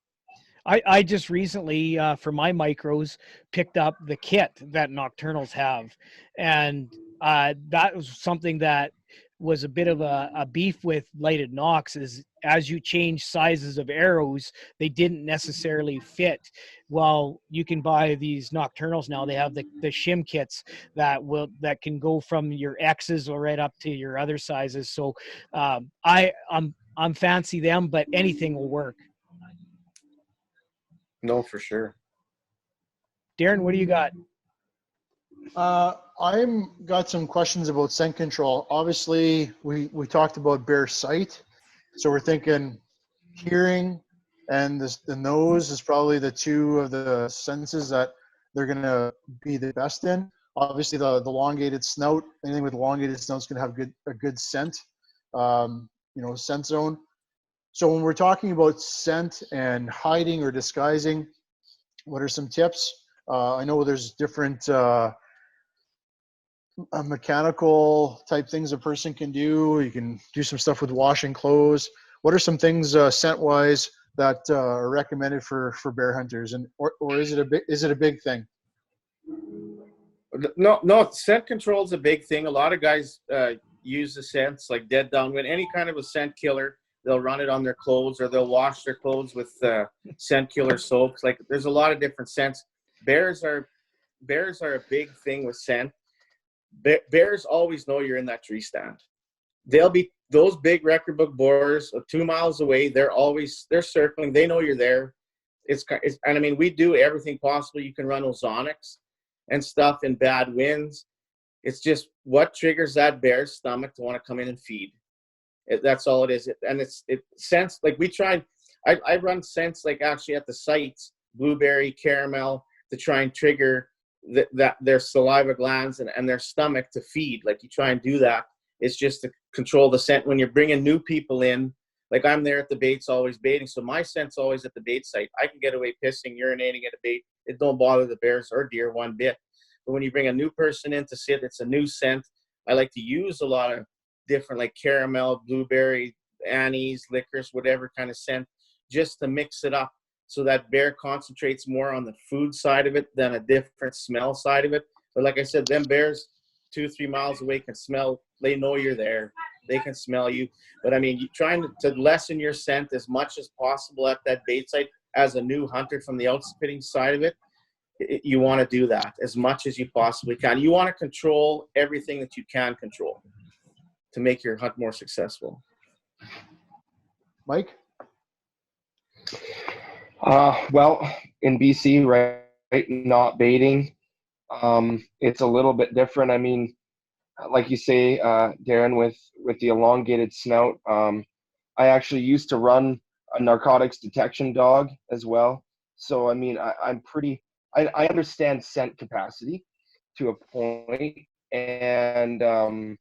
A: I just recently, for my micros, picked up the kit that nocturnals have. And that was something that was a bit of a beef with lighted knocks, is as you change sizes of arrows, they didn't necessarily fit. Well, you can buy these nocturnals now. They have the shim kits that can go from your X's or right up to your other sizes. So I'm fancy them, but anything will work.
B: No, for sure.
A: Darren, what do you got?
C: I'm got some questions about scent control. Obviously, we talked about bear sight, so we're thinking hearing and the nose is probably the two of the senses that they're going to be the best in. Obviously, the elongated snout, anything with elongated snout is going to have a good scent, scent zone. So when we're talking about scent and hiding or disguising, what are some tips? I know there's different mechanical type things a person can do. You can do some stuff with washing clothes. What are some things scent-wise that are recommended for bear hunters, and or is it a big thing?
B: No, scent control is a big thing. A lot of guys use the scents like dead downwind, any kind of a scent killer. They'll run it on their clothes, or they'll wash their clothes with scent killer soaps. Like, there's a lot of different scents. Bears are a big thing with scent. Bears always know you're in that tree stand. They'll be those big record book borers 2 miles away. They're circling. They know you're there. And I mean, we do everything possible. You can run ozonics and stuff in bad winds. It's just what triggers that bear's stomach to want to come in and feed. That's all it is. And it scents like we tried. I run scents like actually at the sites, blueberry, caramel, to try and trigger that their saliva glands and their stomach to feed. Like, you try and do that. It's just to control the scent when you're bringing new people in. Like, I'm there at the baits always baiting, so my scent's always at the bait site. I can get away pissing, urinating at a bait. It don't bother the bears or deer one bit. But when you bring a new person in to sit, it's a new scent. I like to use a lot of different, like caramel, blueberry, anise, licorice, whatever kind of scent, just to mix it up so that bear concentrates more on the food side of it than a different smell side of it. But like I said, them bears 2-3 miles away can smell. They know you're there. They can smell you. But I mean, you trying to lessen your scent as much as possible at that bait site as a new hunter from the outspitting side of it. You want to do that as much as you possibly can. You want to control everything that you can control to make your hunt more successful.
C: Mike?
D: Well, in BC, right, not baiting, it's a little bit different. I mean, like you say, Darren, with the elongated snout, I actually used to run a narcotics detection dog as well. So, I mean, I understand scent capacity to a point, and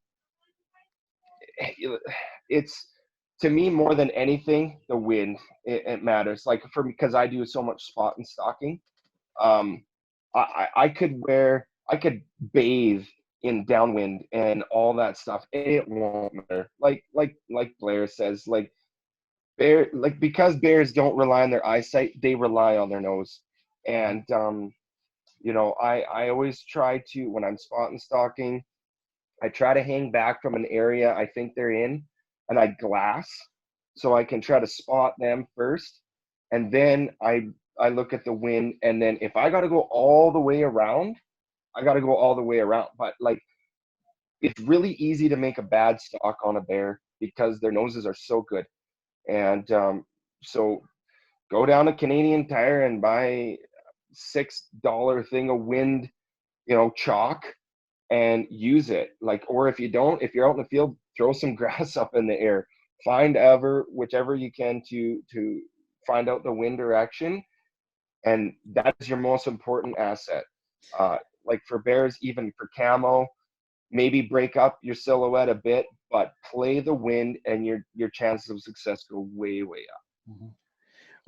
D: it's, to me, more than anything, the wind. It matters. Like, because I do so much spot and stalking, I could bathe in downwind and all that stuff. It won't matter. Like Blair says, because bears don't rely on their eyesight, they rely on their nose. And I always try to, when I'm spot and stalking, I try to hang back from an area I think they're in, and I glass so I can try to spot them first. And then I look at the wind, and then if I got to go all the way around, I got to go all the way around. But like, it's really easy to make a bad stock on a bear because their noses are so good. And so go down to Canadian Tire and buy $6 thing of wind, chalk, and use it. Like, or if you don't, if you're out in the field, throw some grass up in the air. Find whichever you can to find out the wind direction, and that is your most important asset. Like for bears, even for camo, maybe break up your silhouette a bit, but play the wind, and your chances of success go way, way up.
C: Mm-hmm.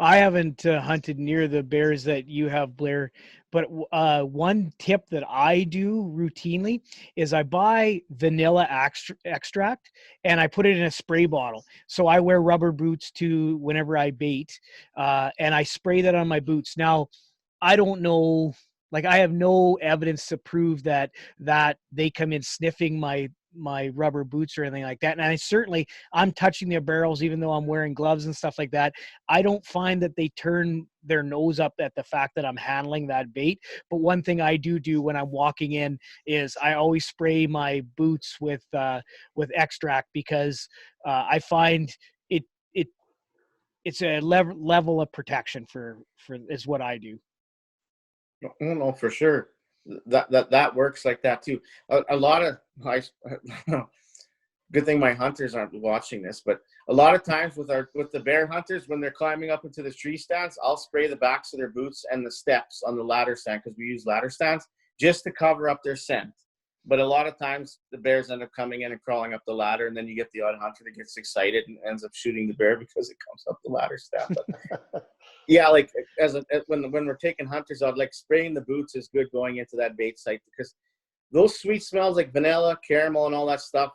A: I haven't hunted near the bears that you have, Blair, but one tip that I do routinely is I buy vanilla extract and I put it in a spray bottle. So I wear rubber boots too whenever I bait, and I spray that on my boots. Now, I don't know, like I have no evidence to prove that they come in sniffing my rubber boots or anything like that. And I'm touching their barrels even though I'm wearing gloves and stuff like that. I don't find that they turn their nose up at the fact that I'm handling that bait. But one thing I do when I'm walking in is I always spray my boots with extract, because I find it's a level of protection for is what I do.
B: No, for sure. That works like that too. A lot of good thing my hunters aren't watching this, but a lot of times with the bear hunters, when they're climbing up into the tree stands, I'll spray the backs of their boots and the steps on the ladder stand, because we use ladder stands just to cover up their scent. But a lot of times the bears end up coming in and crawling up the ladder, and then you get the odd hunter that gets excited and ends up shooting the bear because it comes up the ladder stand. But yeah, like when we're taking hunters out, like spraying the boots is good going into that bait site, because those sweet smells like vanilla, caramel, and all that stuff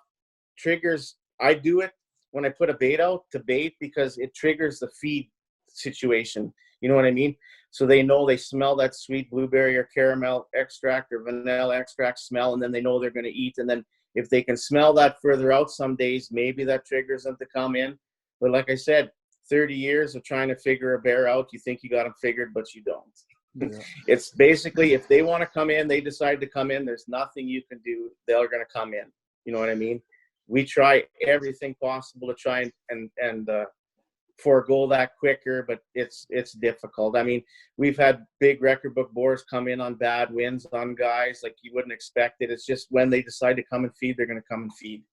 B: triggers. I do it when I put a bait out to bait because it triggers the feed situation. You know what I mean? So they smell that sweet blueberry or caramel extract or vanilla extract smell, and then they know they're going to eat. And then if they can smell that further out some days, maybe that triggers them to come in. But like I said, 30 years of trying to figure a bear out, you think you got them figured, but you don't. Yeah. It's basically, if they want to come in, they decide to come in, there's nothing you can do. They're going to come in. You know what I mean? We try everything possible to try and forego that quicker, but it's difficult. I mean, we've had big record book boars come in on bad winds on guys like you wouldn't expect it. It's just when they decide to come and feed, they're going to come and feed.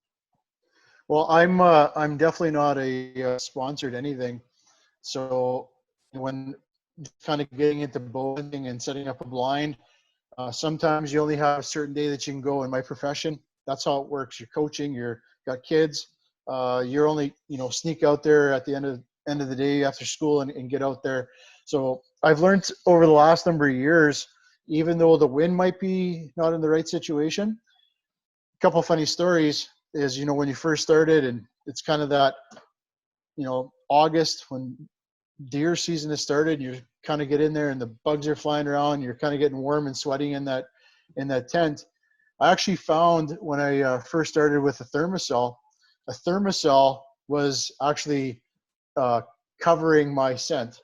C: Well, I'm definitely not a sponsored anything. So when kind of getting into bow hunting and setting up a blind, sometimes you only have a certain day that you can go. In my profession, that's how it works. You're coaching, got kids. You're only sneak out there at the end of the day after school and get out there. So I've learned over the last number of years, even though the wind might be not in the right situation. A couple of funny stories is, when you first started, and it's kind of that, August when deer season has started, you kind of get in there and the bugs are flying around, you're kind of getting warm and sweating in that tent. I actually found when I first started with a thermocell was actually covering my scent.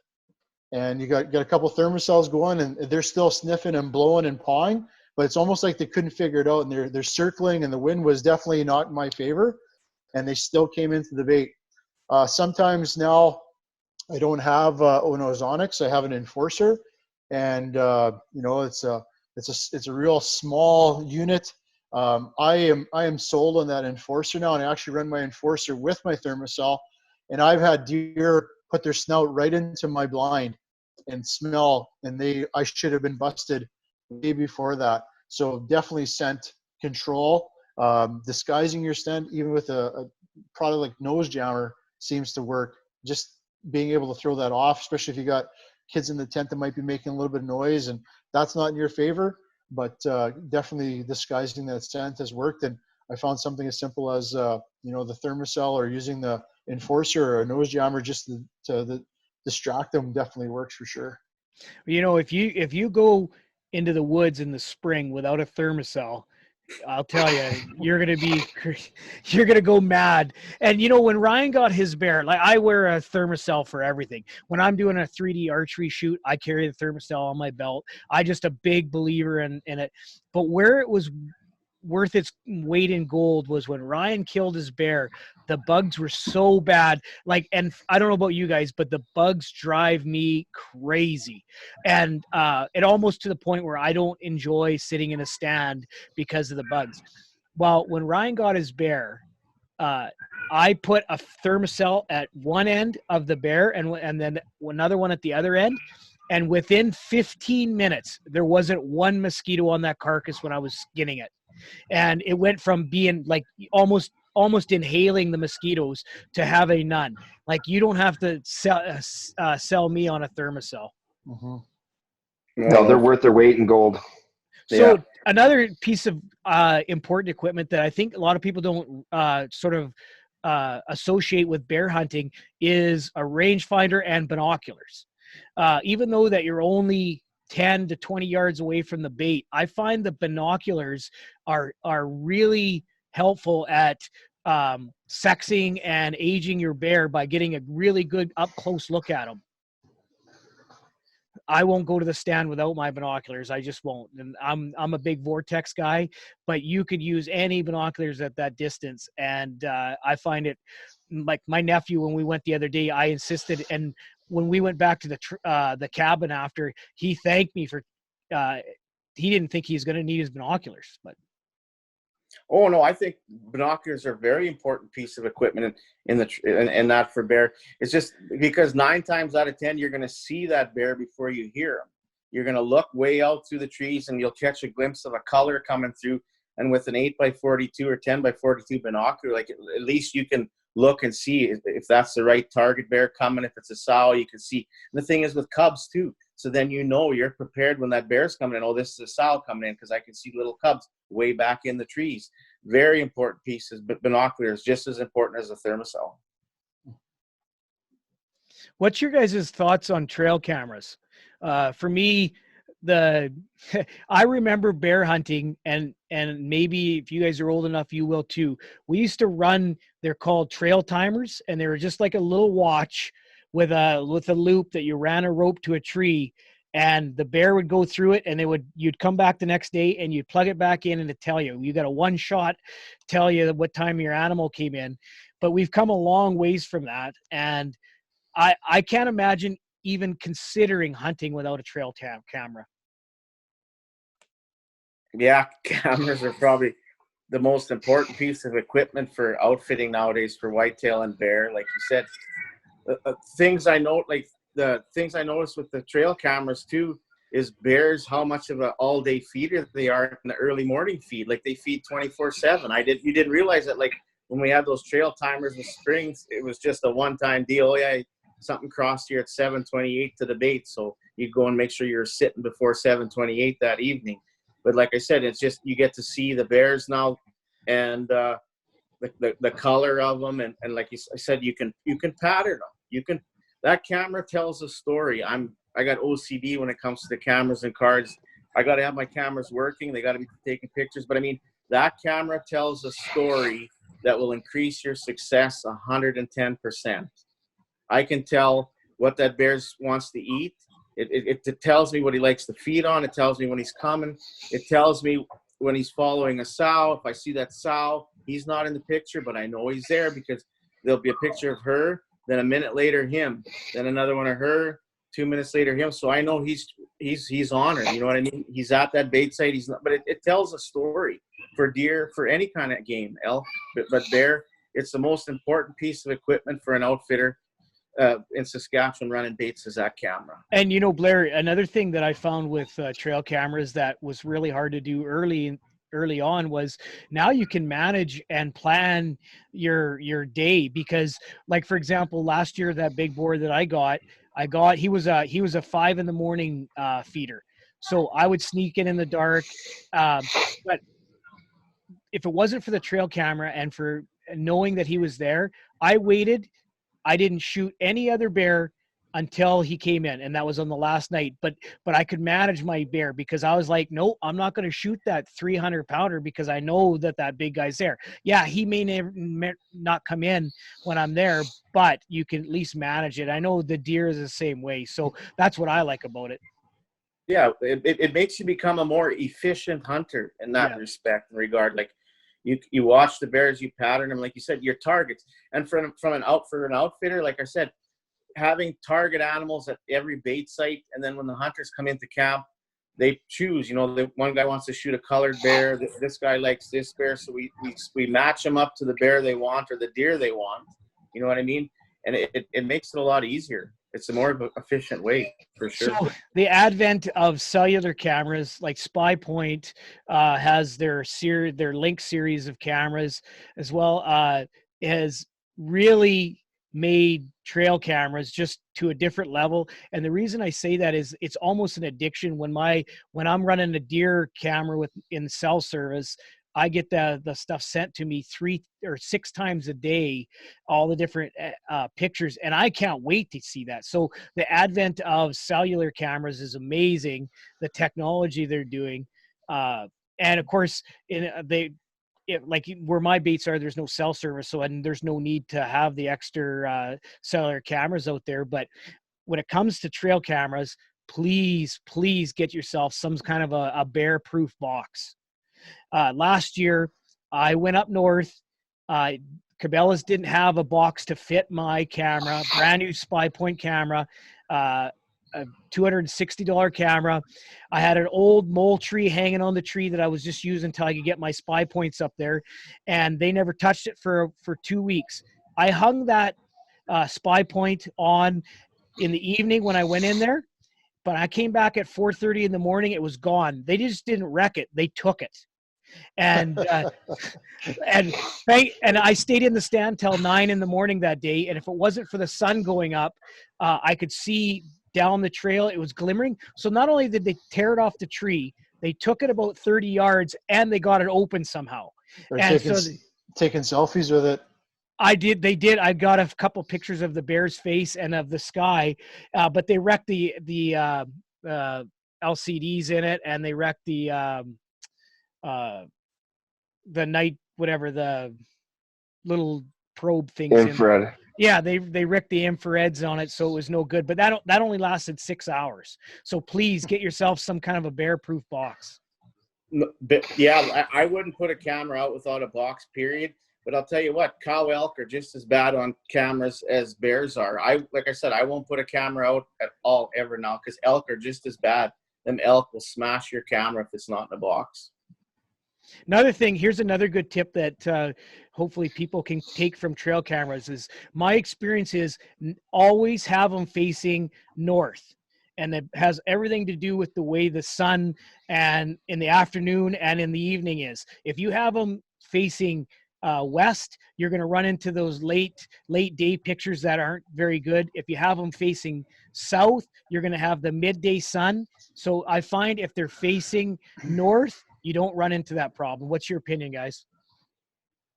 C: And you got a couple thermocells going, and they're still sniffing and blowing and pawing, but it's almost like they couldn't figure it out, and they're circling, and the wind was definitely not in my favor, and they still came into the bait. Sometimes now I don't have Onozonics, I have an enforcer, and it's a real small unit. I am sold on that enforcer now, and I actually run my enforcer with my thermocell, and I've had deer put their snout right into my blind and smell, and I should have been busted way before that. So definitely scent control, disguising your scent, even with a product like nose jammer, seems to work. Just being able to throw that off, especially if you got kids in the tent that might be making a little bit of noise, and that's not in your favor. But definitely disguising that scent has worked. And I found something as simple as the thermocell or using the enforcer or a nose jammer just to distract them definitely works for sure.
A: If you go into the woods in the spring without a thermocell, I'll tell you, you're gonna go mad. And when Ryan got his bear, like I wear a thermocell for everything. When I'm doing a 3D archery shoot, I carry the thermocell on my belt. I just a big believer in it. But where it was worth its weight in gold was when Ryan killed his bear. The bugs were so bad. Like, and I don't know about you guys, but the bugs drive me crazy. And it almost to the point where I don't enjoy sitting in a stand because of the bugs. Well, when Ryan got his bear, uh, I put a thermocell at one end of the bear and then another one at the other end. And within 15 minutes, there wasn't one mosquito on that carcass when I was skinning it. And it went from being like almost inhaling the mosquitoes to having none. Like you don't have to sell me on a thermocell.
C: Mm-hmm.
D: No, they're worth their weight in gold.
A: So
B: Yeah.
A: another piece of important equipment that I think a lot of people don't sort of associate with bear hunting is a rangefinder and binoculars. Even though that you're only 10 to 20 yards away from the bait, I find the binoculars are really helpful at sexing and aging your bear by getting a really good up close look at them. I won't go to the stand without my binoculars. I just won't. And I'm a big vortex guy, but you could use any binoculars at that distance. And I find it like my nephew, when we went the other day, I insisted. And when we went back to the cabin after, he thanked me for, he didn't think he was going to need his binoculars, but.
B: Oh no, I think binoculars are a very important piece of equipment in that for bear. It's just because 9 times out of 10 you're going to see that bear before you hear him. You're going to look way out through the trees and you'll catch a glimpse of a color coming through. And with an 8x42 or 10x42 binocular, like at least you can look and see if that's the right target bear coming. If it's a sow, you can see. And the thing is with cubs too. So then you're prepared when that bear's coming in. Oh, this is a sow coming in because I can see little cubs way back in the trees. Very important pieces, but binoculars just as important as a thermocell.
A: What's your guys' thoughts on trail cameras? For me, I remember bear hunting, and maybe if you guys are old enough, you will too. We used to run. They're called trail timers, and they were just like a little watch with a loop that you ran a rope to a tree, and the bear would go through it, and you'd come back the next day and you'd plug it back in, and it'd tell you got a one shot, tell you what time your animal came in. But we've come a long ways from that, and I can't imagine even considering hunting without a trail camera.
B: Yeah, cameras are probably the most important piece of equipment for outfitting nowadays for whitetail and bear. Like you said, the things I noticed with the trail cameras too is bears, how much of an all-day feeder they are in the early morning feed. Like they feed 24/7. You didn't realize that, like when we had those trail timers with springs, it was just a one-time deal. Oh, yeah, something crossed here at 7:28 to the bait, so you go and make sure you're sitting before 7:28 that evening. But like I said, it's just you get to see the bears now, and the color of them, and like I said, you can pattern them. That camera tells a story. I got OCD when it comes to the cameras and cards. I got to have my cameras working. They got to be taking pictures. But I mean, that camera tells a story that will increase your success 110%. I can tell what that bear wants to eat. It tells me what he likes to feed on. It tells me when he's coming. It tells me when he's following a sow. If I see that sow, he's not in the picture, but I know he's there because there'll be a picture of her, then a minute later him, then another one of her, 2 minutes later him. So I know he's on her. You know what I mean? He's at that bait site. He's not, but it tells a story for deer, for any kind of game, elk, but bear. It's the most important piece of equipment for an outfitter in Saskatchewan running baits is that camera.
A: And Blair, another thing that I found with trail cameras that was really hard to do early on was now you can manage and plan your day, because like for example last year that big boar that I got he was a 5 a.m. feeder, so I would sneak in the dark, but if it wasn't for the trail camera and for knowing that he was there, I waited. I didn't shoot any other bear until he came in, and that was on the last night. But I could manage my bear because I was like, no, I'm not going to shoot that 300 pounder because I know that big guy's there. Yeah, he may never not come in when I'm there, but you can at least manage it. I know the deer is the same way, so that's what I like about it.
B: Yeah, it makes you become a more efficient hunter in that
A: Yeah.
B: respect, in regard. Like you watch the bears, you pattern them, like you said, your targets. And for an outfitter, like I said, having target animals at every bait site, and then when the hunters come into camp, they choose. One guy wants to shoot a colored bear. This guy likes this bear, so we match them up to the bear they want or the deer they want. You know what I mean? And it makes it a lot easier. It's a more efficient way, for sure.
A: So the advent of cellular cameras like Spy Point has their Link series of cameras as well, has really made trail cameras just to a different level. And the reason I say that is it's almost an addiction. When I'm running a deer camera in cell service, I get the stuff sent to me 3 or 6 times a day, all the different pictures, and I can't wait to see that. So the advent of cellular cameras is amazing. The technology they're doing, and of course, like where my baits are, there's no cell service, and there's no need to have the extra cellular cameras out there. But when it comes to trail cameras, please get yourself some kind of a bear proof box. Last year, I went up north. Cabela's didn't have a box to fit my camera, brand new Spy Point camera, a $260 camera. I had an old mole tree hanging on the tree that I was just using until I could get my Spy Points up there, and they never touched it for 2 weeks. I hung that Spy Point on in the evening when I went in there, but I came back at 4:30 in the morning. It was gone. They just didn't wreck it. They took it. And and I stayed in the stand till 9 in the morning that day. And if it wasn't for the sun going up, I could see down the trail. It was glimmering. So not only did they tear it off the tree, they took it about 30 yards and they got it open somehow.
C: They're
A: And
C: taking selfies with it.
A: They did. I got a couple pictures of the bear's face and of the sky, but they wrecked the LCDs in it, and they wrecked the night, whatever, the little probe things
D: Infrared.
A: in there. Yeah, they wrecked the infrareds on it, so it was no good. But that only lasted 6 hours. So please get yourself some kind of a bear proof box.
B: But yeah, I wouldn't put a camera out without a box, period. But I'll tell you what, cow elk are just as bad on cameras as bears are. Like I said, I won't put a camera out at all ever now, because elk are just as bad. Them elk will smash your camera if it's not in a box.
A: Another thing, here's another good tip that hopefully people can take from trail cameras is my experience is always have them facing north. And it has everything to do with the way the sun and in the afternoon and in the evening is. If you have them facing west, you're going to run into those late day pictures that aren't very good. If you have them facing south, you're going to have the midday sun. So I find if they're facing north, you don't run into that problem. What's your opinion, guys?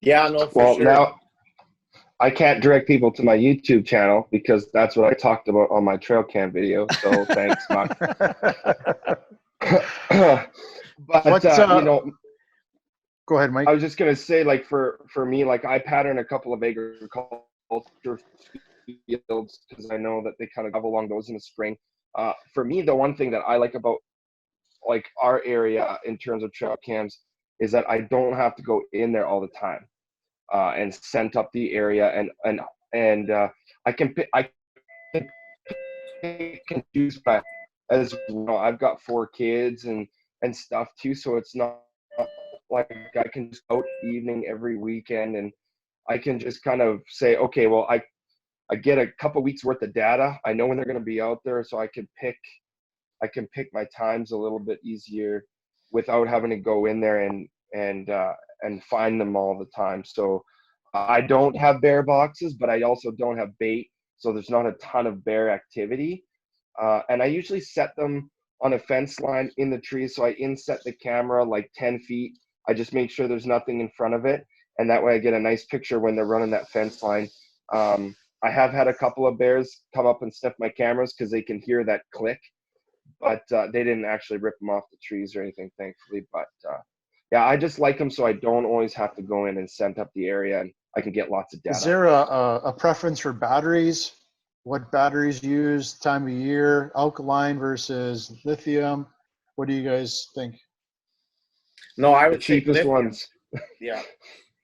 B: Yeah, no, for
D: Well,
B: sure.
D: now I can't direct people to my YouTube channel because that's what I talked about on my trail cam video. So thanks, Mark. But
C: go ahead, Mike.
D: I was just gonna say, like for me, like I pattern a couple of agriculture fields because I know that they kind of go along those in the spring. For me, the one thing that I like about like our area in terms of trail cams is that I don't have to go in there all the time and scent up the area, and I can choose. But as well, I've got 4 kids and stuff too, so it's not like I can just go out evening every weekend and I can just kind of say, okay, well, I get a couple weeks worth of data. I know when they're going to be out there, so I can pick my times a little bit easier without having to go in there and find them all the time. So I don't have bear boxes, but I also don't have bait, so there's not a ton of bear activity. And I usually set them on a fence line in the tree, so I inset the camera like 10 feet. I just make sure there's nothing in front of it, and that way I get a nice picture when they're running that fence line. I have had a couple of bears come up and sniff my cameras because they can hear that click, but they didn't actually rip them off the trees or anything, thankfully. But yeah, I just like them so I don't always have to go in and scent up the area, and I can get lots of data.
C: Is there a preference for batteries? What batteries use, time of year, alkaline versus lithium? What do you guys think?
B: No, I
D: The
B: would say
D: cheapest
B: lithium.
D: ones.
B: Yeah.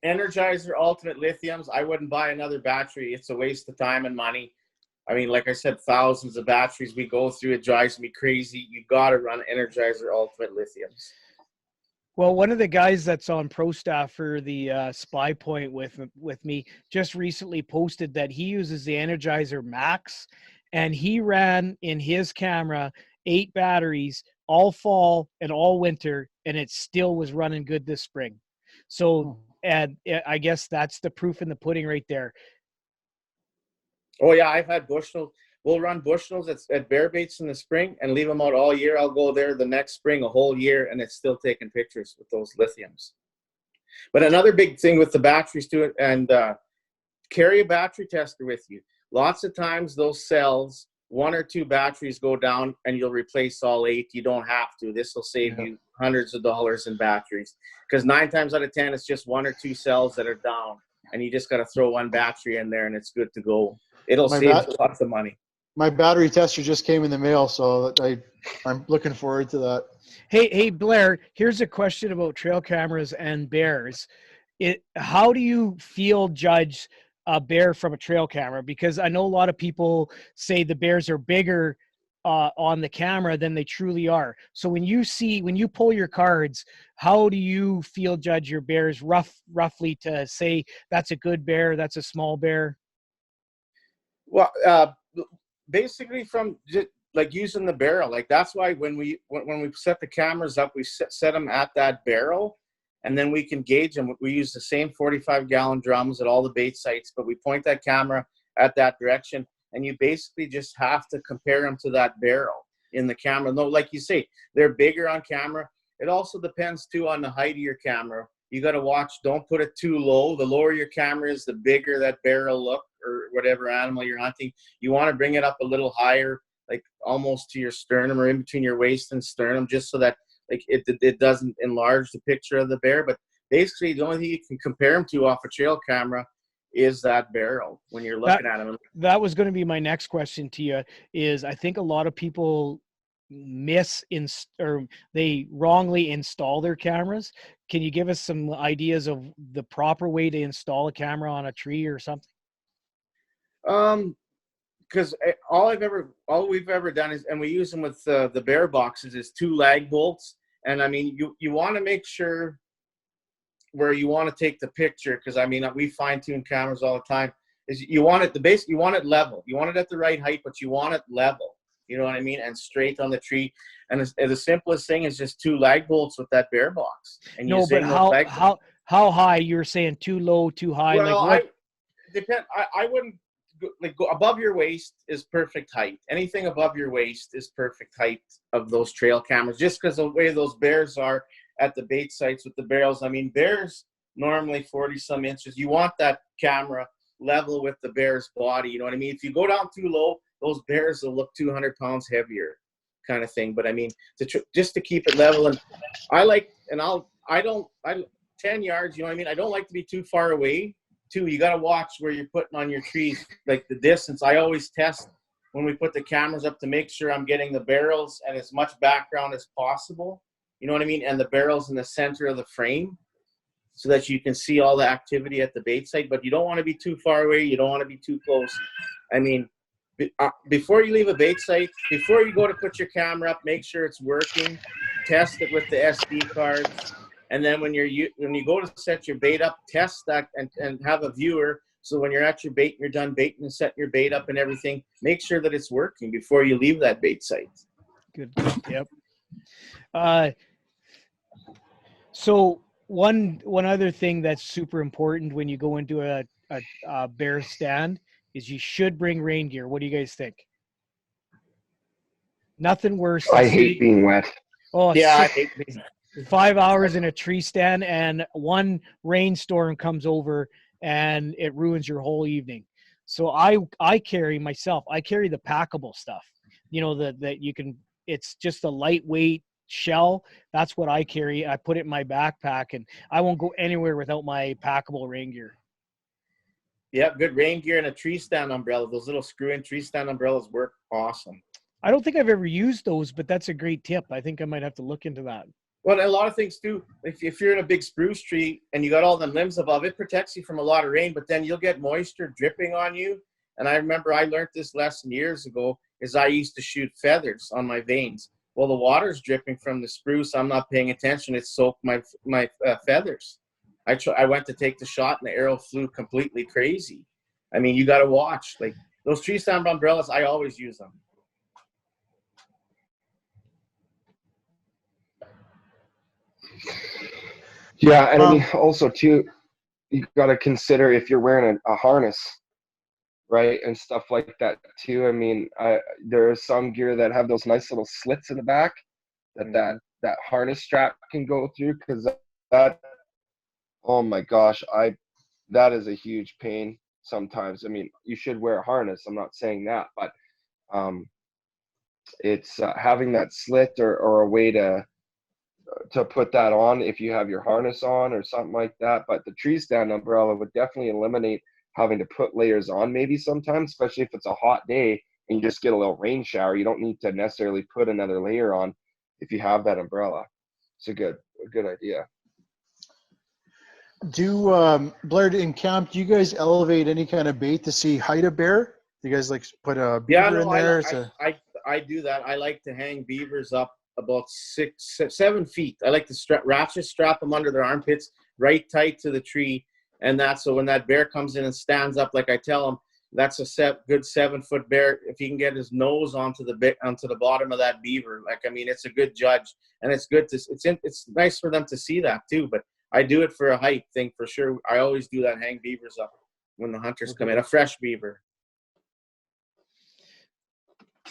B: Energizer Ultimate Lithiums. I wouldn't buy another battery. It's a waste of time and money. I mean, like I said, thousands of batteries we go through. It drives me crazy. You got to run Energizer Ultimate Lithiums.
A: Well, one of the guys that's on pro staff for the Spy Point with me just recently posted that he uses the Energizer Max, and he ran in his camera 8 batteries all fall and all winter, and it still was running good this spring. So, and I guess that's the proof in the pudding right there.
B: Oh, yeah, I've had Bushnell. We'll run Bushnells at bear baits in the spring and leave them out all year. I'll go there the next spring, a whole year, and it's still taking pictures with those lithiums. But another big thing with the batteries too, and carry a battery tester with you. Lots of times those cells, 1 or 2 batteries go down and you'll replace all 8. You don't have to. This will save you hundreds of dollars in batteries, because 9 times out of 10, it's just 1 or 2 cells that are down, and you just got to throw 1 battery in there and it's good to go. It'll save you lots of money.
C: My battery tester just came in the mail, so I'm looking forward to that.
A: Hey, Blair, here's a question about trail cameras and bears. How do you field judge a bear from a trail camera? Because I know a lot of people say the bears are bigger on the camera than they truly are. So when you pull your cards, how do you field judge your bears roughly to say that's a good bear, that's a small bear?
B: Well, basically from just like using the barrel. Like that's why when we set the cameras up, we set them at that barrel, and then we can gauge them. We use the same 45-gallon drums at all the bait sites, but we point that camera at that direction, and you basically just have to compare them to that barrel in the camera. No, like you say, they're bigger on camera. It also depends too on the height of your camera. You got to watch, don't put it too low. The lower your camera is, the bigger that barrel look, or whatever animal you're hunting. You want to bring it up a little higher, like almost to your sternum or in between your waist and sternum, just so that like it doesn't enlarge the picture of the bear. But basically the only thing you can compare them to off a trail camera is that barrel when you're looking at them.
A: That was going to be my next question to you, is I think a lot of people they wrongly install their cameras. Can you give us some ideas of the proper way to install a camera on a tree or something?
B: Because all we've ever done is, and we use them with the bear boxes, is 2 lag bolts. And I mean, you want to make sure where you want to take the picture, because I mean, we fine tune cameras all the time, is you want it you want it level. You want it at the right height, but you want it level. You know what I mean? And straight on the tree. And the simplest thing is just 2 lag bolts with that bear box. And
A: no, but how high? You're saying too low, too high?
B: Well, like I wouldn't go above your waist is perfect height. Anything above your waist is perfect height of those trail cameras, just because the way those bears are at the bait sites with the barrels. I mean, bears normally 40 some inches. You want that camera level with the bear's body. You know what I mean? If you go down too low, those bears will look 200 pounds heavier, kind of thing. But I mean, just to keep it level. And I 10 yards, you know what I mean? I don't like to be too far away. Too, you got to watch where you're putting on your trees, like the distance. I always test when we put the cameras up to make sure I'm getting the barrels and as much background as possible. You know what I mean? And the barrels in the center of the frame, so that you can see all the activity at the bait site. But you don't want to be too far away. You don't want to be too close. I mean, before you leave a bait site, before you go to put your camera up, make sure it's working. Test it with the SD cards. And then when you go to set your bait up, test that and have a viewer. So when you're at your bait, you're done baiting and setting your bait up and everything, make sure that it's working before you leave that bait site.
A: Good tip. So one other thing that's super important when you go into a bear stand is you should bring rain gear. What do you guys think? Nothing worse.
D: I hate being wet.
A: Oh
B: yeah, I hate being
A: 5 hours in a tree stand and one rainstorm comes over and it ruins your whole evening. So I carry myself. I carry the packable stuff. You know that you can. It's just a lightweight shell. That's what I carry. I put it in my backpack, and I won't go anywhere without my packable rain gear.
B: Yeah, good rain gear and a tree stand umbrella. Those little screw-in tree stand umbrellas work awesome.
A: I don't think I've ever used those, but that's a great tip. I think I might have to look into that.
B: Well, a lot of things too. If you're in a big spruce tree and you got all the limbs above, it protects you from a lot of rain, but then you'll get moisture dripping on you. And I remember I learned this lesson years ago is I used to shoot feathers on my veins. Well, the water's dripping from the spruce. I'm not paying attention. It soaked my feathers. I went to take the shot and the arrow flew completely crazy. I mean, you got to watch. Like those tree stand umbrellas, I always use them.
D: Yeah, and I mean, also too, you got to consider if you're wearing a harness, right, and stuff like that too. I mean, there are some gear that have those nice little slits in the back that harness strap can go through, because that, oh my gosh, that is a huge pain sometimes. I mean, you should wear a harness. I'm not saying that, but it's having that slit or a way to put that on if you have your harness on or something like that. But the tree stand umbrella would definitely eliminate having to put layers on maybe sometimes, especially if it's a hot day and you just get a little rain shower. You don't need to necessarily put another layer on if you have that umbrella. It's a good idea.
C: Blair, in camp, do you guys elevate any kind of bait to see height of bear? Do you guys like put a beaver in there?
B: I do that. I like to hang beavers up about 7 feet. I like to ratchet strap them under their armpits right tight to the tree. And that's so when that bear comes in and stands up, like I tell him, that's a good 7-foot bear. If he can get his nose onto the bottom of that beaver, like, I mean, it's a good judge, and it's good it's nice for them to see that too. But I do it for a height thing for sure. I always do that, hang beavers up when the hunters come in, a fresh beaver.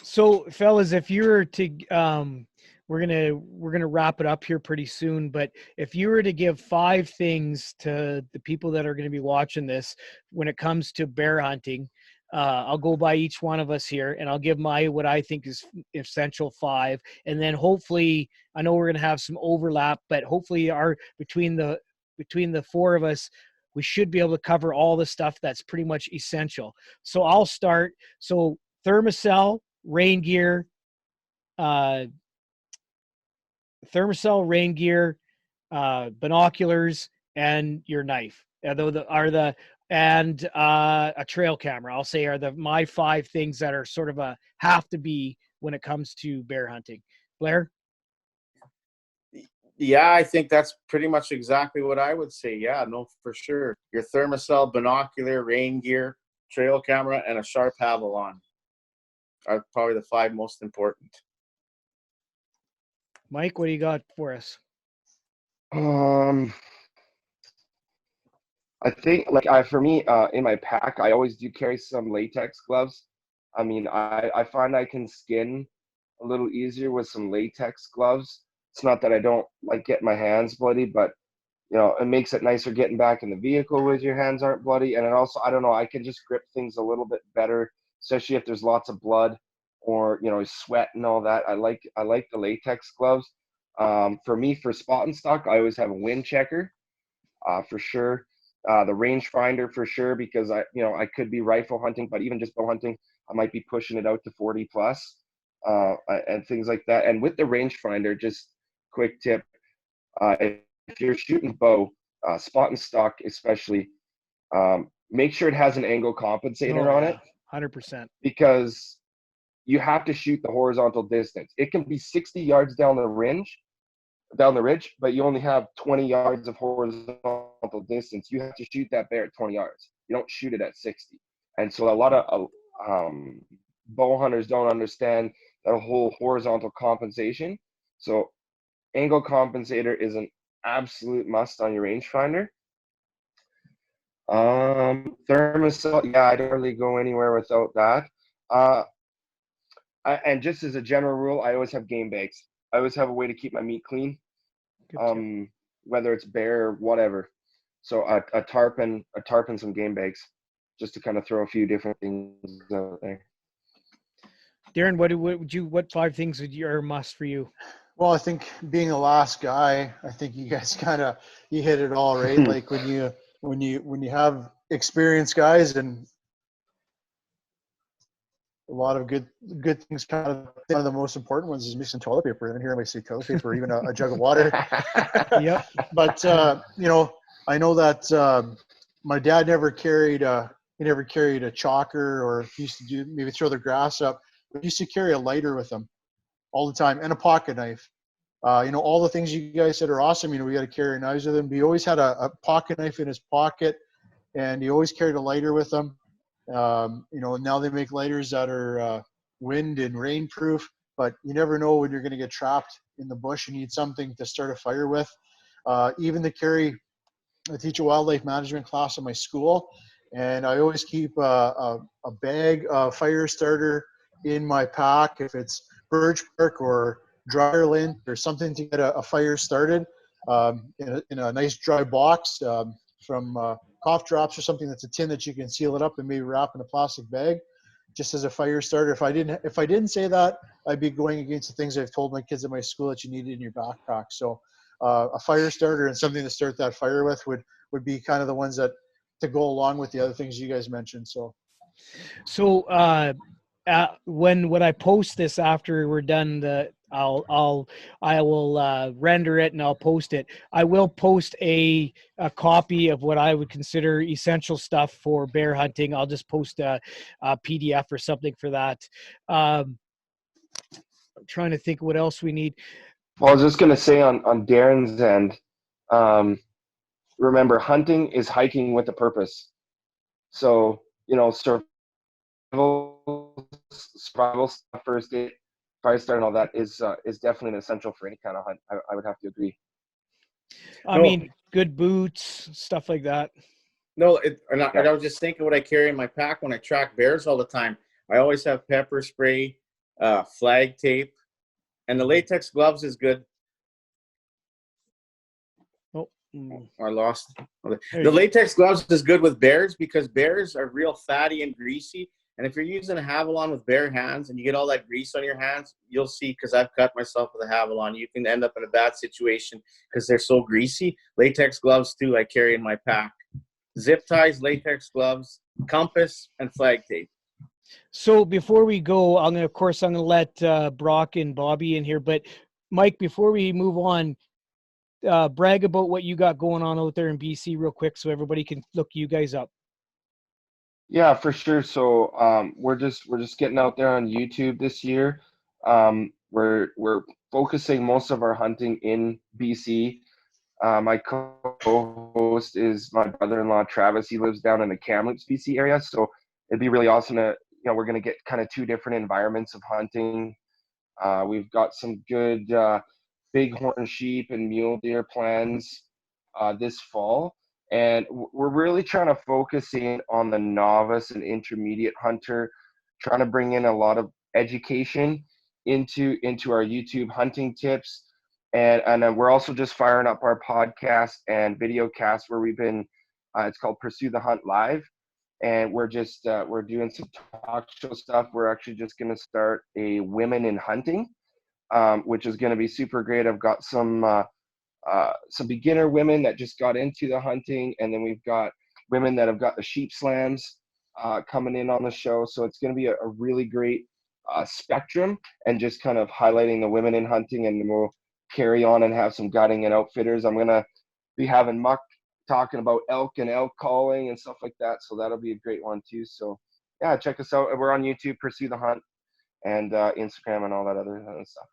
A: So, fellas, if you were to, we're gonna wrap it up here pretty soon. But if you were to give 5 things to the people that are going to be watching this when it comes to bear hunting, I'll go by each one of us here, and I'll give what I think is essential 5, and then hopefully, I know we're going to have some overlap, but hopefully, between the 4 of us, we should be able to cover all the stuff that's pretty much essential. So I'll start. So Thermacell, rain gear, binoculars, and your knife. And a trail camera, I'll say, are my 5 things that are sort of have to be when it comes to bear hunting. Blair?
B: Yeah, I think that's pretty much exactly what I would say. Yeah, no, for sure. Your Thermacell, binocular, rain gear, trail camera, and a sharp Havalon are probably the 5 most important.
A: Mike, what do you got for us?
D: I think for me, in my pack, I always do carry some latex gloves. I mean, I find I can skin a little easier with some latex gloves. It's not that I don't like getting my hands bloody, but it makes it nicer getting back in the vehicle with your hands aren't bloody. And it also, I don't know, I can just grip things a little bit better, especially if there's lots of blood or, sweat and all that. I like the latex gloves. For me, for spot and stock, I always have a wind checker, for sure. The rangefinder for sure, because I could be rifle hunting, but even just bow hunting, I might be pushing it out to 40 plus, and things like that. And with the rangefinder, just quick tip, if you're shooting bow, spot and stock especially, make sure it has an angle compensator on it.
A: 100%.
D: Because you have to shoot the horizontal distance. It can be 60 yards down the ridge, but you only have 20 yards of horizontal distance. You have to shoot that bear at 20 yards. You don't shoot it at 60. And so a lot of bow hunters don't understand that whole horizontal compensation. So angle compensator is an absolute must on your rangefinder. Thermacell, yeah, I don't really go anywhere without that. And just as a general rule, I always have game bags. I always have a way to keep my meat clean, whether it's bear or whatever. So a tarp and some game bags. just to kind of throw a few different things out there.
A: Darren, what 5 things are a must for you?
C: Well, I think being the last guy, I think you guys you hit it all right. Like when you have experienced guys and a lot of good things one of the most important ones is mixing toilet paper. And here I might say toilet paper, or even a jug of water.
A: Yep.
C: But I know that my dad never carried a chalker, or he used to maybe throw the grass up, but he used to carry a lighter with him all the time, and a pocket knife. All the things you guys said are awesome. We got to carry knives with him. But he always had a pocket knife in his pocket, and he always carried a lighter with him. Now they make lighters that are wind and rain proof, but you never know when you're going to get trapped in the bush. You need something to start a fire with. Even to carry, I teach a wildlife management class in my school, and I always keep a bag of fire starter in my pack. If it's birch bark or dryer lint or something to get a fire started, in a nice dry box, from cough drops or something that's a tin that you can seal it up and maybe wrap in a plastic bag, just as a fire starter. If I didn't say that, I'd be going against the things I've told my kids at my school that you needed in your backpack. So a fire starter and something to start that fire with would be kind of the ones that to go along with the other things you guys mentioned. So
A: when I post this after we're done, I will render it and I'll post it. I will post a copy of what I would consider essential stuff for bear hunting. I'll just post a PDF or something for that. I'm trying to think what else we need.
D: Well, I was just going to say on Darren's end, remember, hunting is hiking with a purpose. So, survival stuff, first aid, fire start, and all that is definitely an essential for any kind of hunt. I would have to agree.
A: I mean, good boots, stuff like that.
B: No, and I was just thinking what I carry in my pack when I track bears all the time. I always have pepper spray, flag tape, and the latex gloves is good.
A: Oh,
B: I lost. The latex gloves is good with bears because bears are real fatty and greasy. And if you're using a Havalon with bare hands and you get all that grease on your hands, you'll see, because I've cut myself with a Havalon, you can end up in a bad situation because they're so greasy. Latex gloves, too, I carry in my pack. Zip ties, latex gloves, compass, and flag tape.
A: So before we go, I'm going to let Brock and Bobby in here. But, Mike, before we move on, brag about what you got going on out there in BC real quick so everybody can look you guys up.
D: Yeah, for sure. So we're just getting out there on YouTube this year. We're focusing most of our hunting in BC. My co-host is my brother-in-law Travis. He lives down in the Kamloops, BC area, so it'd be really awesome to, we're going to get kind of 2 different environments of hunting. We've got some good bighorn sheep and mule deer plans this fall. And we're really trying to focus in on the novice and intermediate hunter, trying to bring in a lot of education into our YouTube hunting tips. And we're also just firing up our podcast and video cast where we've been, it's called Pursue the Hunt Live. And we're just, we're doing some talk show stuff. We're actually just going to start a Women in Hunting, which is going to be super great. I've got some beginner women that just got into the hunting, and then we've got women that have got the sheep slams coming in on the show. So it's going to be a really great spectrum, and just kind of highlighting the women in hunting, and then we'll carry on and have some guiding and outfitters. I'm going to be having Muck talking about elk and elk calling and stuff like that. So that'll be a great one too. So yeah, check us out. We're on YouTube, Pursue the Hunt, and Instagram and all that other stuff.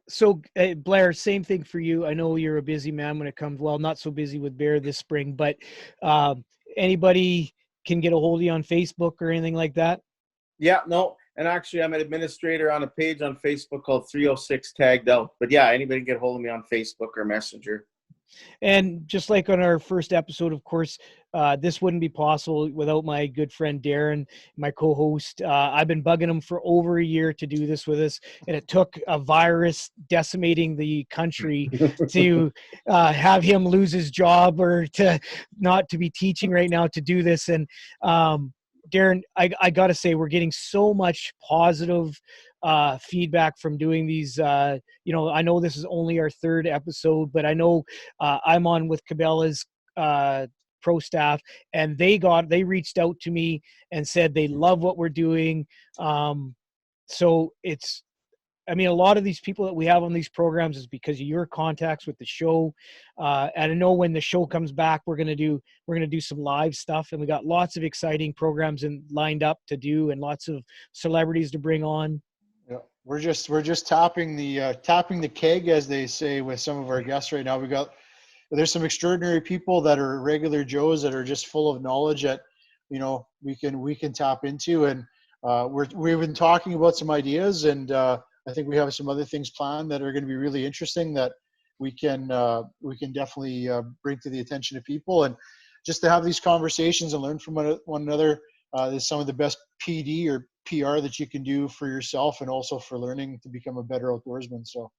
A: So Blair, same thing for you. I know you're a busy man when it comes, well, not so busy with bear this spring, but anybody can get a hold of you on Facebook or anything like that?
B: Yeah, no. And actually, I'm an administrator on a page on Facebook called 306 Tagged Out. But yeah, anybody can get a hold of me on Facebook or Messenger.
A: And just like on our first episode, of course, this wouldn't be possible without my good friend Darren, my co-host. I've been bugging him for over a year to do this with us, and it took a virus decimating the country to have him lose his job or to not to be teaching right now to do this. And Darren, I got to say, we're getting so much positive feedback from doing these. I know this is only our third episode, but I know I'm on with Cabela's pro staff, and they reached out to me and said they love what we're doing. So a lot of these people that we have on these programs is because of your contacts with the show. And I know when the show comes back, we're gonna do some live stuff, and we got lots of exciting programs lined up to do, and lots of celebrities to bring on.
C: Yeah, we're just tapping the keg, as they say, with some of our guests right now. There's some extraordinary people that are regular Joes that are just full of knowledge that we can tap into, and we've been talking about some ideas, and I think we have some other things planned that are going to be really interesting that we can definitely bring to the attention of people, and just to have these conversations and learn from one another is some of the best PD or PR that you can do for yourself, and also for learning to become a better outdoorsman. So,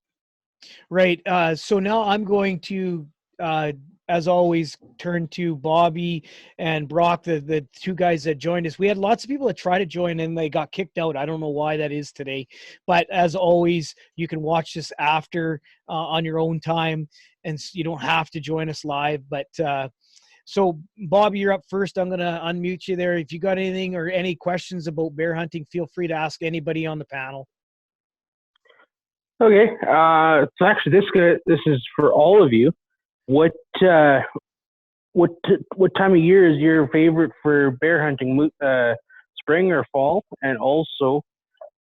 A: right. So now I'm going to, as always, turn to Bobby and Brock, the two guys that joined us. We had lots of people that tried to join and they got kicked out. I don't know why that is today, but as always, you can watch this after on your own time, and you don't have to join us live. But so, Bobby, you're up first. I'm going to unmute you there. If you got anything or any questions about bear hunting, feel free to ask anybody on the panel.
E: Okay. So actually, this is for all of you. What time of year is your favorite for bear hunting? Spring or fall? And also,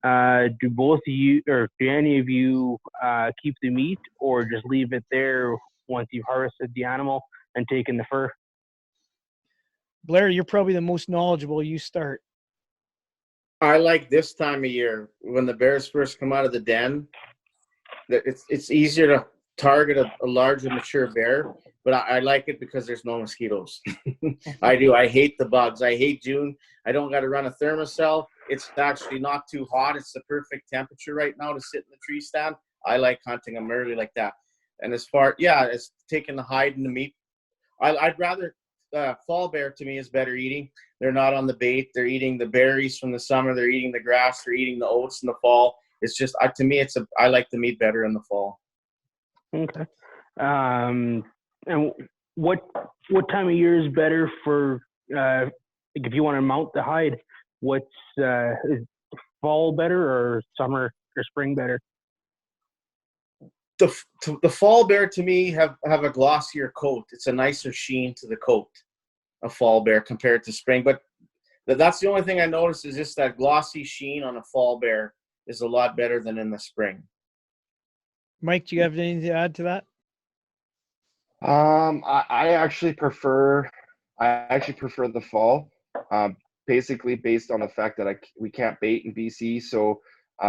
E: do both of you, or do any of you keep the meat, or just leave it there once you've harvested the animal and taken the fur?
A: Blair, you're probably the most knowledgeable. You start.
B: I like this time of year when the bears first come out of the den. It's easier to target a larger mature bear, but I like it because there's no mosquitoes. I do. I hate the bugs. I hate June. I don't got to run a thermocell. It's actually not too hot. It's the perfect temperature right now to sit in the tree stand. I like hunting them early like that. And as taking the hide and the meat, I'd rather fall bear to me is better eating. They're not on the bait. They're eating the berries from the summer. They're eating the grass. They're eating the oats in the fall. It's just to me, I like the meat better in the fall.
E: Okay. And what time of year is better for if you want to mount the hide? Is fall better, or summer or spring better?
B: The fall bear to me have a glossier coat. It's a nicer sheen to the coat of fall bear compared to spring. But that's the only thing I noticed is just that glossy sheen on a fall bear is a lot better than in the spring.
A: Mike, do you have anything to add to that?
D: I actually prefer the fall, basically based on the fact that we can't bait in BC. So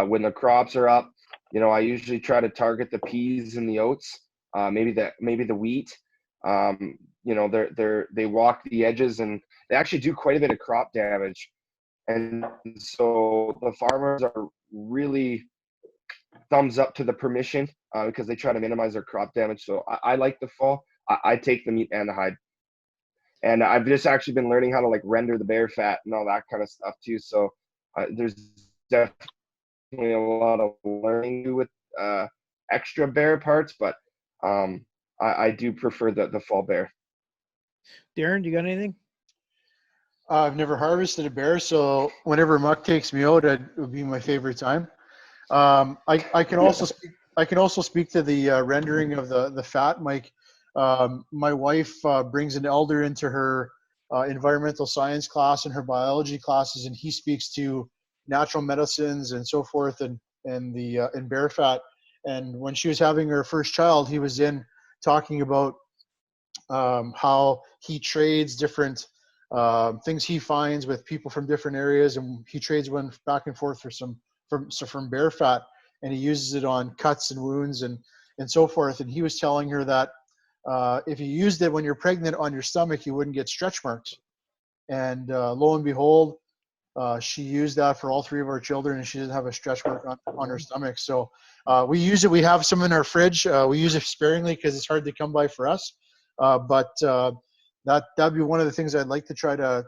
D: when the crops are up, I usually try to target the peas and the oats, maybe the wheat. They walk the edges, and they actually do quite a bit of crop damage. And so the farmers are really thumbs up to the permission because they try to minimize their crop damage. So I like the fall. I take the meat and the hide. And I've just actually been learning how to render the bear fat and all that kind of stuff too. So there's definitely a lot of learning with extra bear parts, but I do prefer the fall bear.
A: Darren, do you got anything?
C: I've never harvested a bear, so whenever Muck takes me out, it would be my favorite time. I can also speak to the rendering of the fat, Mike. My wife brings an elder into her environmental science class and her biology classes, and he speaks to natural medicines and so forth, and bear fat. And when she was having her first child, he was talking about how he trades different things he finds with people from different areas, and he trades one back and forth from bear fat, and he uses it on cuts and wounds and so forth. And he was telling her that if you used it when you're pregnant on your stomach, you wouldn't get stretch marks. And lo and behold, she used that for all 3 of our children, and she didn't have a stretch mark on her stomach. So we use it. We have some in our fridge. We use it sparingly because it's hard to come by for us. But that'd be one of the things I'd like to try to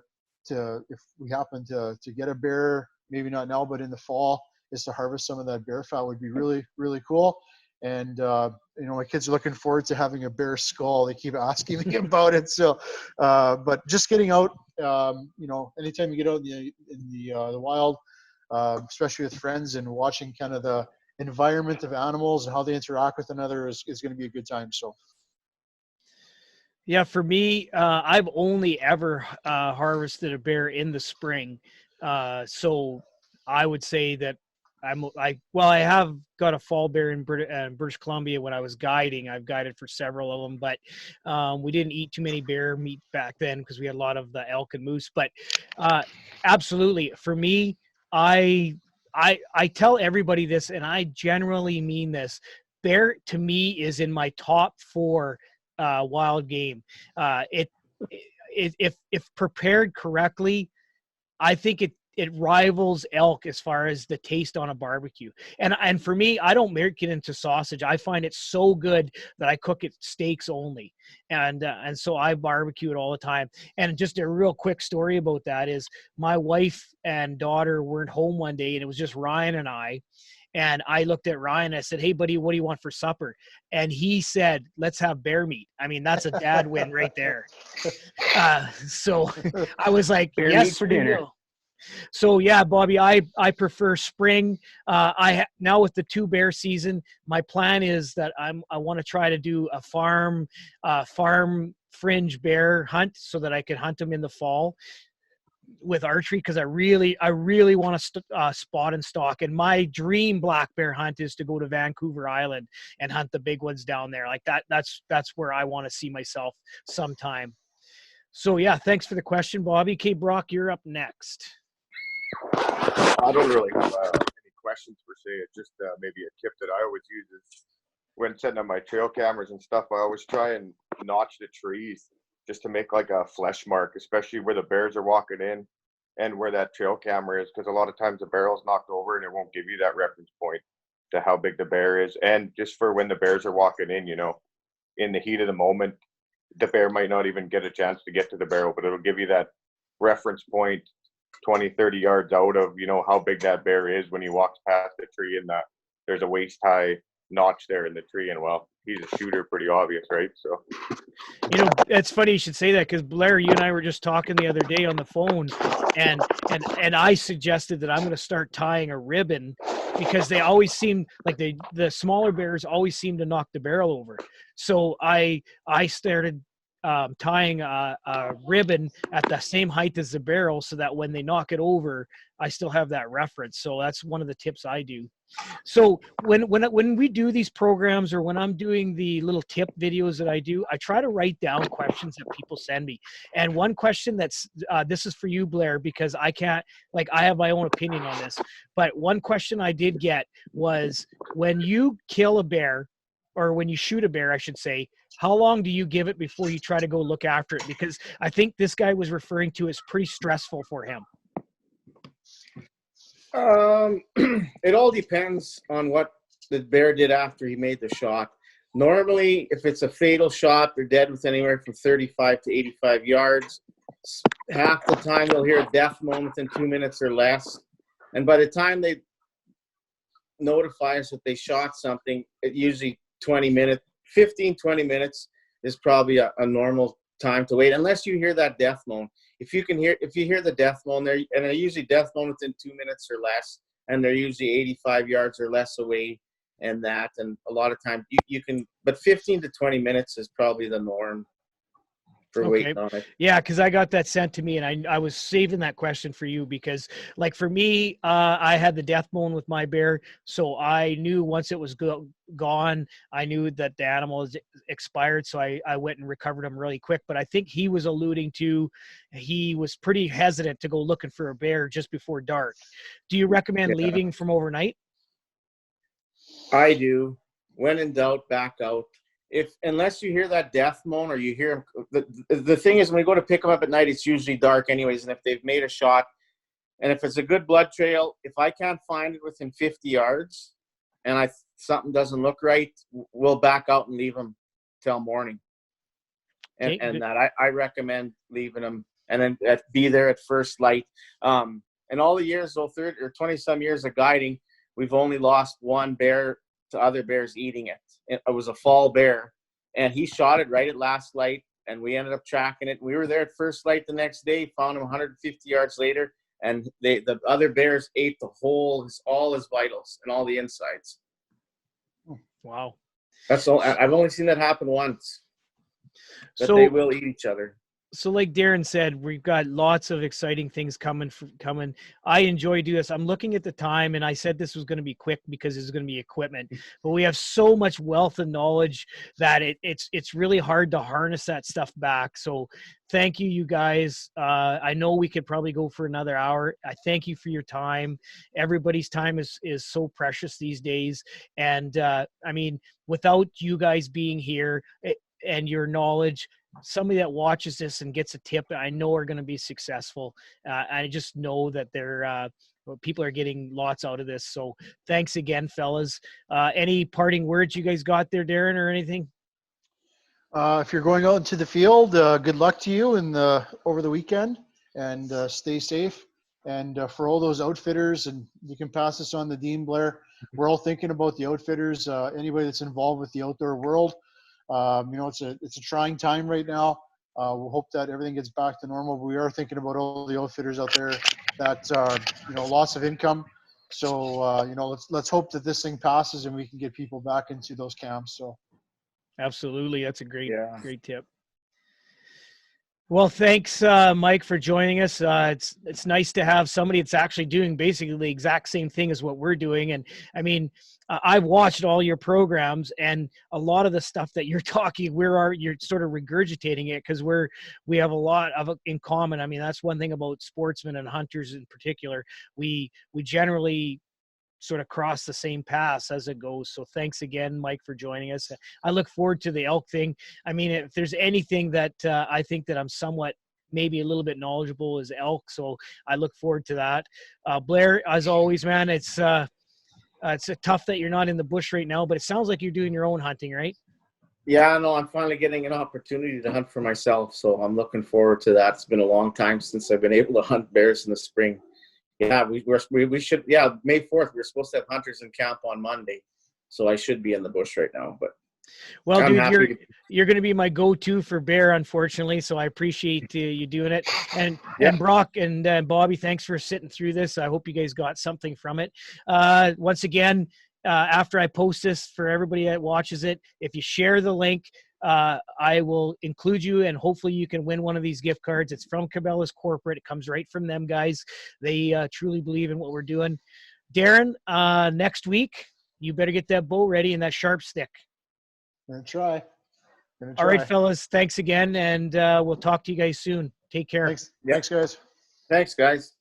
C: if we happen to get a bear, maybe not now, but in the fall, is to harvest some of that bear fat. Would be really, really cool. And my kids are looking forward to having a bear skull. They keep asking me about it. So, but just getting out, anytime you get out in the wild, especially with friends, and watching kind of the environment of animals and how they interact with another is going to be a good time. So.
A: Yeah, for me, I've only ever harvested a bear in the spring. So I would say that I have got a fall bear in British Columbia when I was guiding. I've guided for several of them, but we didn't eat too many bear meat back then because we had a lot of the elk and moose. But absolutely, for me, I tell everybody this, and I generally mean this. Bear to me is in my top 4 wild game. If prepared correctly, I think it rivals elk as far as the taste on a barbecue. And for me, I don't make it into sausage. I find it so good that I cook it steaks only, and so I barbecue it all the time. And just a real quick story about that is my wife and daughter weren't home one day, and it was just Ryan and I. And I looked at Ryan and I said, "Hey, buddy, what do you want for supper?" And he said, "Let's have bear meat." I mean, that's a dad win right there. So I was like,
E: Bear
A: "Yes,
E: meat for dinner."
A: So yeah, Bobby, I prefer spring. Now with the 2 bear season, my plan is that I want to try to do a farm fringe bear hunt so that I can hunt them in the fall with archery, because I really want to spot and stalk. And my dream black bear hunt is to go to Vancouver Island and hunt the big ones down there. Like that's where I want to see myself sometime. So yeah, thanks for the question, Bobby. Okay, Brock, you're up next.
F: I don't really have any questions per se. It's just maybe a tip that I always use is when setting up my trail cameras and stuff, I always try and notch the trees just to make like a flesh mark, especially where the bears are walking in and where that trail camera is, because a lot of times the barrel's knocked over and it won't give you that reference point to how big the bear is. And just for when the bears are walking in, in the heat of the moment, the bear might not even get a chance to get to the barrel, but it'll give you that reference point 20, 30 yards out of, how big that bear is when he walks past the tree, and that there's a waist high notch there in the tree. And well, he's a shooter, pretty obvious, right? So,
A: it's funny you should say that, because Blair, you and I were just talking the other day on the phone, and I suggested that I'm going to start tying a ribbon, because they always seem like the smaller bears always seem to knock the barrel over. So I started tying a ribbon at the same height as the barrel, so that when they knock it over, I still have that reference. So that's one of the tips I do. So when we do these programs, or when I'm doing the little tip videos that I do, I try to write down questions that people send me. And one question that's this is for you, Blair, because I can't, I have my own opinion on this. But one question I did get was, when you kill a bear, or when you shoot a bear, I should say, how long do you give it before you try to go look after it? Because I think this guy was referring to as pretty stressful for him.
B: It all depends on what the bear did after he made the shot. Normally, if it's a fatal shot, they're dead with anywhere from 35 to 85 yards. Half the time, they'll hear a death moan within 2 minutes or less. And by the time they notify us that they shot something, it usually 15, 20 minutes is probably a normal time to wait, unless you hear that death moan. If you hear the death moan there, and they're usually death moan within 2 minutes or less, and they're usually 85 yards or less away, and a lot of times you can, but 15 to 20 minutes is probably the norm for waiting on it.
A: Yeah, because I got that sent to me, and I was saving that question for you, because for me, I had the death moan with my bear, so I knew once it was gone, I knew that the animal is expired, so I went and recovered him really quick. But I think he was alluding to, he was pretty hesitant to go looking for a bear just before dark. Do you recommend leaving from overnight?
B: I do. When in doubt, back out. if unless you hear that death moan or you hear the thing is when we go to pick them up at night, it's usually dark anyways. And if they've made a shot, and if it's a good blood trail, if I can't find it within 50 yards, and something doesn't look right, we'll back out and leave them till morning. And
A: Okay,
B: that I recommend leaving them, and then be there at first light. And all the years, though, 30 or 20 some years of guiding, we've only lost one bear to other bears eating it. It was a fall bear, and he shot it right at last light, and we ended up tracking it. We were there at first light the next day, found him 150 yards later, and the other bears ate all his vitals and all the insides.
A: wow.
B: That's all. I've only seen that happen once. That
A: So
B: they will eat each other.
A: So like Darren said, we've got lots of exciting things coming. I enjoy doing this. I'm looking at the time, and I said this was going to be quick because it's going to be equipment, but we have so much wealth of knowledge that it's really hard to harness that stuff back. So thank you, you guys. I know we could probably go for another hour. I thank you for your time. Everybody's time is so precious these days. And I mean, without you guys being here and your knowledge, somebody that watches this and gets a tip, I know are going to be successful. I just know that people are getting lots out of this. So thanks again, fellas. Any parting words you guys got there, Darren, or anything?
C: If you're going out into the field, good luck to you over the weekend, and stay safe. And for all those outfitters, and you can pass this on to Dean Blair, we're all thinking about the outfitters, anybody that's involved with the outdoor world. It's a trying time right now. We'll hope that everything gets back to normal. But we are thinking about all the outfitters out there that loss of income. So let's hope that this thing passes and we can get people back into those camps. So
A: Absolutely, that's a great tip. Well, thanks, Mike, for joining us. It's nice to have somebody that's actually doing basically the exact same thing as what we're doing. And I mean, I've watched all your programs, and a lot of the stuff that you're talking, you're sort of regurgitating it because we have a lot of it in common. I mean, that's one thing about sportsmen and hunters in particular. We generally sort of cross the same paths as it goes. So thanks again, Mike, for joining us. I look forward to the elk thing. I mean, if there's anything that I think that I'm somewhat maybe a little bit knowledgeable is elk. So I look forward to that. Blair, as always, man, it's tough that you're not in the bush right now, but it sounds like you're doing your own hunting, right?
B: Yeah, no, I'm finally getting an opportunity to hunt for myself. So I'm looking forward to that. It's been a long time since I've been able to hunt bears in the spring. Yeah, we should. Yeah, May 4th. We're supposed to have hunters in camp on Monday, so I should be in the bush right now. But
A: well, dude, you're going to be my go-to for bear, unfortunately. So I appreciate you doing it. And Brock and Bobby, thanks for sitting through this. I hope you guys got something from it. Once again, after I post this for everybody that watches it, if you share the link, I will include you, and hopefully you can win one of these gift cards. It's from Cabela's Corporate. It comes right from them, guys. They truly believe in what we're doing. Darren, next week, you better get that bow ready and that sharp stick.
C: Gonna try.
A: All right, fellas. Thanks again, and we'll talk to you guys soon. Take care.
C: Thanks, guys.
B: Thanks, guys.